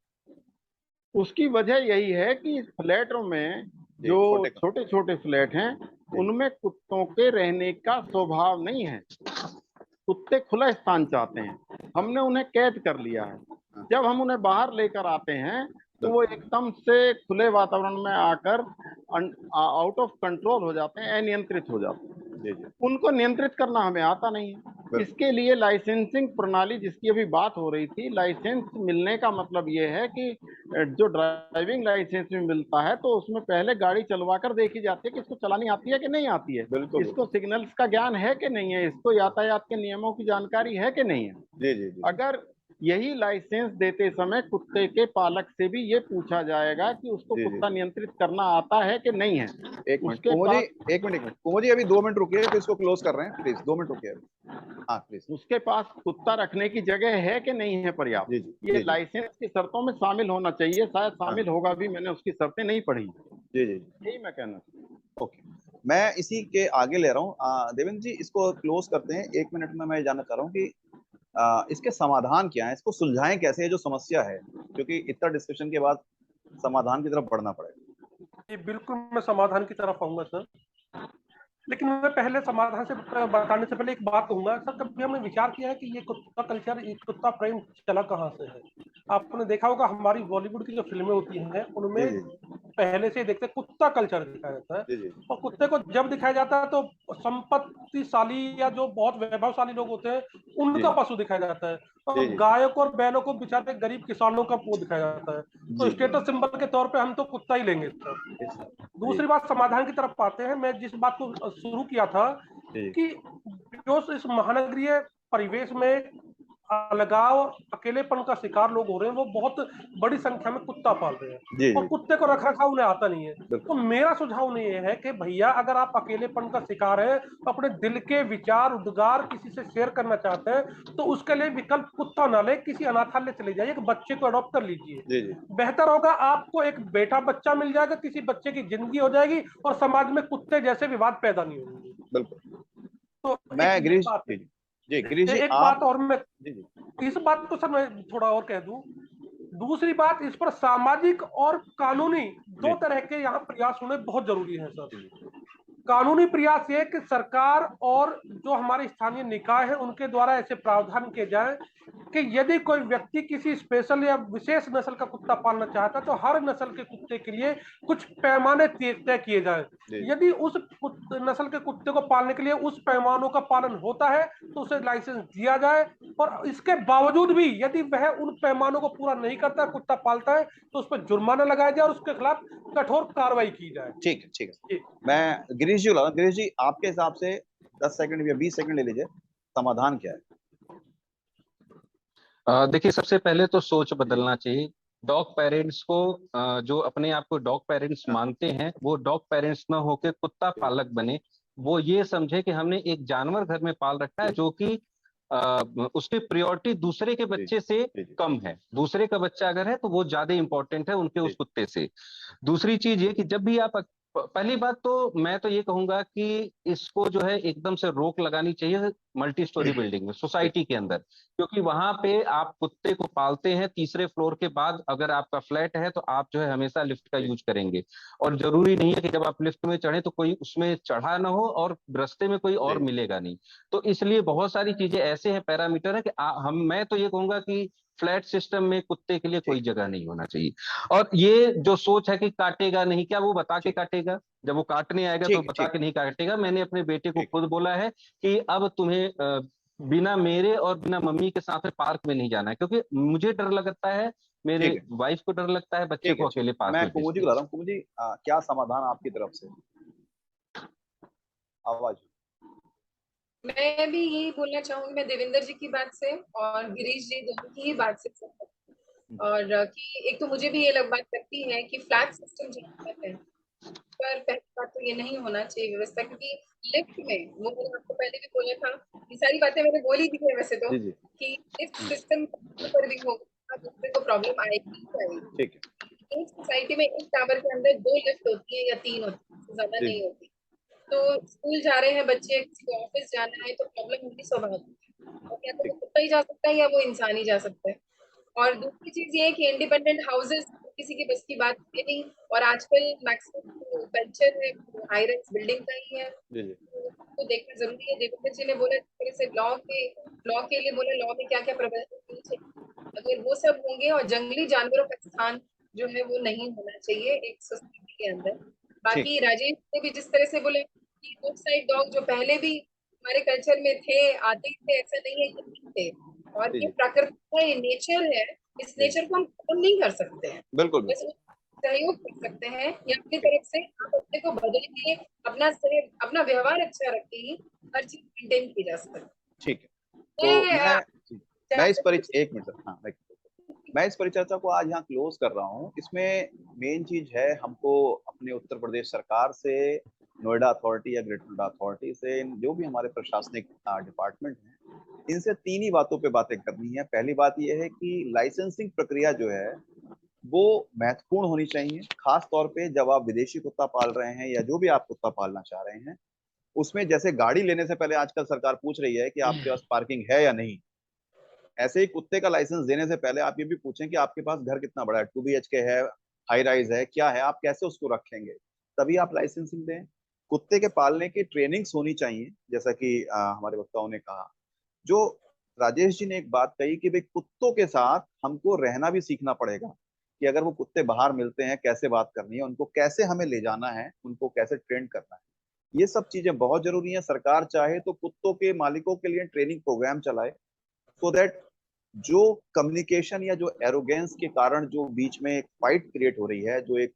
उसकी वजह यही है कि फ्लैटों में जो छोटे छोटे फ्लैट हैं उनमें कुत्तों के रहने का स्वभाव नहीं है। कुत्ते खुला स्थान चाहते हैं, हमने उन्हें कैद कर लिया है। जब हम उन्हें बाहर लेकर आते हैं तो वो एकदम से खुले वातावरण में आकर आउट ऑफ कंट्रोल हो जाते हैं, अनियंत्रित हो जाते हैं। उनको नियंत्रित करना हमें आता नहीं है। इसके लिए लाइसेंसिंग प्रणाली जिसकी अभी बात हो रही थी, लाइसेंस मिलने का मतलब ये है कि जो ड्राइविंग लाइसेंस में मिलता है तो उसमें पहले गाड़ी चलवा कर देखी जाती है कि इसको चलानी आती है कि नहीं आती है, इसको सिग्नल्स का ज्ञान है कि नहीं है, इसको यातायात के नियमों की जानकारी है कि नहीं है। अगर यही लाइसेंस देते समय कुत्ते के पालक से भी ये पूछा जाएगा कि उसको कुत्ता नियंत्रित करना आता है कि नहीं है।
एक मिनट कुमो जी, अभी 2 मिनट रुकिए, तो इसको क्लोज कर रहे हैं, प्लीज 2 मिनट रुकिए। हाँ प्लीज।
उसके पास कुत्ता रखने की जगह है कि नहीं है पर्याप्त, ये लाइसेंस की शर्तों में शामिल होना चाहिए। शायद शामिल होगा भी, मैंने उसकी शर्तें नहीं पढ़ी। यही मैं कहना।
ओके, मैं इसी के आगे ले रहा हूँ। देवेंद्र जी, इसको क्लोज करते हैं। 1 मिनट में मैं जानना चाह रहा हूँ कि इसके समाधान क्या है, इसको सुलझाएं कैसे, ये जो समस्या है, क्योंकि इतना डिस्कशन के बाद समाधान की तरफ बढ़ना पड़ेगा।
बिल्कुल, मैं समाधान की तरफ आऊंगा सर, लेकिन मैं पहले समाधान से बताने से पहले एक बात कहूंगा सर। कभी हमने विचार किया है कि ये कुत्ता कल्चर, कुत्ता प्रेम चला कहाँ से है? आपने देखा होगा हमारी बॉलीवुड की जो फिल्में होती हैं उनमें पहले से देखते कुत्ता कल्चर दिखाया जाता है, और कुत्ते को जब दिखाया जाता है तो संपत्तिशाली या जो बहुत वैभवशाली लोग होते हैं उनका पशु दिखाया जाता है, और गायों को और बैलों को बेचारे गरीब किसानों का वो दिखाया जाता है। तो स्टेटस सिंबल के तौर पे हम तो कुत्ता ही लेंगे सर। दूसरी बात, समाधान की तरफ आते हैं। मैं जिस बात को शुरू किया था कि जो इस महानगरीय परिवेश में अलगाव, अकेलेपन का शिकार लोग हो रहे हैं, वो बहुत बड़ी संख्या में कुत्ता पाल रहे हैं और कुत्ते को रखरखाव उन्हें आता नहीं है। तो मेरा सुझाव उन्हें ये है कि भैया, अगर आप अकेलेपन का शिकार है, तो अपने दिल के विचार उद्गार किसी से शेयर करना चाहते हैं तो उसके लिए विकल्प कुत्ता ना ले, किसी अनाथालय चले जाइए, एक बच्चे को अडॉप्ट कर लीजिए। बेहतर होगा, आपको एक बेटा बच्चा मिल जाएगा, किसी बच्चे की जिंदगी हो जाएगी और समाज में कुत्ते जैसे विवाद पैदा नहीं होंगे।
बिल्कुल।
तो
मैं गिरीश जी
एक बात और मैं इस बात को सर मैं थोड़ा और कह दूं। दूसरी बात, इस पर सामाजिक और कानूनी दो तरह के यहाँ प्रयास होने बहुत जरूरी है सर। कानूनी प्रयास ये कि सरकार और जो हमारे स्थानीय निकाय है उनके द्वारा ऐसे प्रावधान किए जाए कि यदि कोई व्यक्ति किसी स्पेशल या विशेष नस्ल का कुत्ता पालना चाहता है तो हर नस्ल के कुत्ते के लिए कुछ पैमाने तय किए जाए। यदि उस नस्ल के कुत्ते को पालने के लिए उस पैमानों का पालन होता है तो उसे लाइसेंस दिया जाए, और इसके बावजूद भी यदि वह उन पैमानों को पूरा नहीं करता, कुत्ता पालता है, तो उस पर जुर्माना लगाया जाए और उसके खिलाफ कठोर कार्रवाई की जाए।
ठीक है। मैं गिरीश जी, आपके हिसाब से 10 सेकंड या 20 सेकंड ले लीजिए, समाधान क्या है?
देखिए, सबसे पहले तो सोच बदलना चाहिए। डॉग पेरेंट्स को, जो अपने आप को डॉग पेरेंट्स मानते हैं, वो डॉग पेरेंट्स ना होकर कुत्ता पालक बने। वो ये समझे कि हमने एक जानवर घर में पाल रखा है जो कि उसकी प्रायोरिटी दूसरे के बच्चे से कम है। दूसरे का बच्चा अगर है तो वो ज्यादा इंपॉर्टेंट है उनके उस कुत्ते से। दूसरी चीज ये कि जब भी आप, पहली बात तो मैं तो ये कहूंगा कि इसको जो है एकदम से रोक लगानी चाहिए। मल्टी स्टोरी बिल्डिंग में, सोसाइटी के अंदर, क्योंकि वहां पे आप कुत्ते को पालते हैं, तीसरे फ्लोर के बाद अगर आपका फ्लैट है तो आप जो है हमेशा लिफ्ट का यूज करेंगे, और जरूरी नहीं है कि जब आप लिफ्ट में चढ़े तो कोई उसमें चढ़ा ना हो और रास्ते में कोई और मिलेगा नहीं। तो इसलिए बहुत सारी चीजें ऐसे हैं, पैरामीटर है कि मैं तो ये कहूंगा कि फ्लैट सिस्टम में कुत्ते के लिए कोई जगह नहीं होना चाहिए। और ये जो सोच है कि काटेगा नहीं, क्या वो बता के काटेगा? जब वो काटने आएगा तो बता के नहीं काटेगा। मैंने अपने बेटे को खुद बोला है कि अब तुम्हें बिना मेरे और बिना मम्मी के साथ पार्क में नहीं जाना है, क्योंकि मुझे डर लगता है, मेरे वाइफ को डर लगता है बच्चे को अकेले पार्क में।
मैं कुमु जी को ला रहा हूँ। कुमु जी, क्या समाधान आपकी तरफ से? आवाज।
मैं भी यही बोलना चाहूंगी, मैं देवेंद्र जी की बात से और गिरीश जी दोनों की ही बात से और कि एक तो मुझे भी ये बात लगती है कि फ्लैट सिस्टम जहाँ पर है, पर पहली बात तो ये नहीं होना चाहिए व्यवस्था, क्योंकि लिफ्ट में वो मैंने आपको पहले भी बोला था, ये सारी बातें मैंने बोली थी वैसे तो, कि लिफ्ट सिस्टम पर भी होगा दूसरे को प्रॉब्लम आएगी ही आएगी। एक सोसाइटी में एक टावर के अंदर 2 लिफ्ट होती है या 3 होती है, ज्यादा नहीं होती। तो स्कूल जा रहे हैं बच्चे, किसी को ऑफिस जाना है तो प्रॉब्लम होगी स्वाभाविक है, और या तो वो कुत्ता ही जा सकता है या वो इंसान ही जा सकता है। और दूसरी चीज ये है कि इंडिपेंडेंट हाउसेस किसी की बस की बात है नहीं, और आजकल मैक्सिमम कल्चर है हाई राइज बिल्डिंग का ही है, तो देखना जरूरी है। देवेंद्र जी ने बोला जिस तरह से लॉ के लिए बोला, लॉ में क्या क्या प्रावधान चाहिए, अगर वो सब होंगे, और जंगली जानवरों का स्थान जो है वो नहीं होना चाहिए एक सोसाइटी के अंदर। बाकी राजेश ने भी जिस तरह से बोले कि रोड साइड डॉग जो पहले भी हमारे कल्चर में थे, आते थे, ऐसा नहीं है कि नहीं थे, और ये प्रकृति का ये नेचर है, इस नेचर को हम खत्म नहीं कर सकते हैं,
बिल्कुल
बस सहयोग कर सकते हैं, या अपनी तरफ से आप अपने को बदलिए, अपना व्यवहार अच्छा रखिए, हर चीज मेंटेन की जा सकती है।
ठीक है, तो मैं इस एक मिनट, हाँ, मैं इस परिचर्चा को आज यहाँ क्लोज कर रहा हूँ। इसमें मेन चीज है, हमको अपने उत्तर प्रदेश सरकार से, नोएडा अथॉरिटी या ग्रेटर नोएडा अथॉरिटी से, जो भी हमारे प्रशासनिक डिपार्टमेंट हैं, इनसे 3 ही बातों पे बातें करनी है। पहली बात यह है कि लाइसेंसिंग प्रक्रिया जो है वो महत्वपूर्ण होनी चाहिए, खास तौर पे जब आप विदेशी कुत्ता पाल रहे हैं या जो भी आप कुत्ता पालना चाह रहे हैं, उसमें जैसे गाड़ी लेने से पहले आजकल सरकार पूछ रही है कि आपके पास पार्किंग है या नहीं, ऐसे ही कुत्ते का लाइसेंस देने से पहले आप ये भी पूछें कि आपके पास घर कितना बड़ा है, 2 BHK है, हाई राइज है, क्या है, आप कैसे उसको रखेंगे, तभी आप लाइसेंसिंग दें। कुत्ते के पालने की ट्रेनिंग्स होनी चाहिए, जैसा कि हमारे वक्ताओं ने कहा। जो राजेश जी ने एक बात कही कि भाई कुत्तों के साथ हमको रहना भी सीखना पड़ेगा, कि अगर वो कुत्ते बाहर मिलते हैं कैसे बात करनी है, उनको कैसे हमें ले जाना है, उनको कैसे ट्रेन करना है, ये सब चीजें बहुत जरूरी है। सरकार चाहे तो कुत्तों के मालिकों के लिए ट्रेनिंग प्रोग्राम चलाए, सो दैट जो कम्युनिकेशन या जो एरोगेंस के कारण जो बीच में एक फाइट क्रिएट हो रही है, जो एक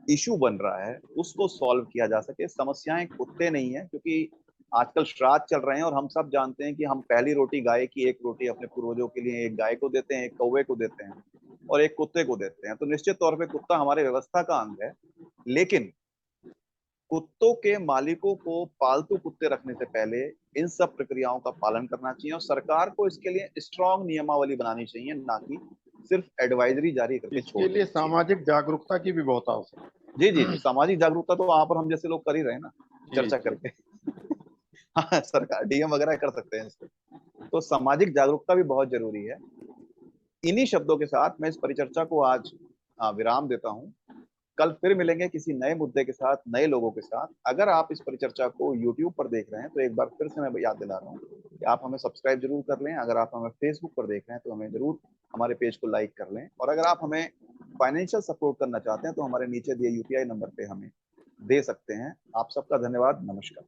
इशू बन रहा है, उसको सॉल्व किया जा सके। समस्याएं कुत्ते नहीं है, क्योंकि आजकल श्राद्ध चल रहे हैं और हम सब जानते हैं कि हम पहली रोटी गाय की, एक रोटी अपने पूर्वजों के लिए एक गाय को देते हैं, एक कौवे को देते हैं और एक कुत्ते को देते हैं। तो निश्चित तौर पे कुत्ता हमारे व्यवस्था का अंग है, लेकिन कुत्तों के मालिकों को पालतू कुत्ते रखने से पहले इन सब प्रक्रियाओं का पालन करना चाहिए, और सरकार को इसके लिए स्ट्रॉन्ग नियमावली बनानी चाहिए, ना कि सिर्फ एडवाइजरी जारी करके छोड़ देनी चाहिए।
सामाजिक जागरूकता की भी बहुत आवश्यकता है।
जी, सामाजिक जागरूकता तो वहां पर हम जैसे लोग कर ही रहे हैं ना, चर्चा करके। हाँ, सरकार DM वगैरह कर सकते हैं इसको, तो सामाजिक जागरूकता भी बहुत जरूरी है। इन्हीं शब्दों के साथ मैं इस परिचर्चा को आज विराम देता हूँ। कल फिर मिलेंगे किसी नए मुद्दे के साथ, नए लोगों के साथ। अगर आप इस परिचर्चा को YouTube पर देख रहे हैं तो एक बार फिर से मैं याद दिला रहा हूँ कि आप हमें सब्सक्राइब जरूर कर लें। अगर आप हमें Facebook पर देख रहे हैं तो हमें जरूर हमारे पेज को लाइक कर लें, और अगर आप हमें फाइनेंशियल सपोर्ट करना चाहते हैं तो हमारे नीचे दिए UPI नंबर पे हमें दे सकते हैं। आप सबका धन्यवाद। नमस्कार।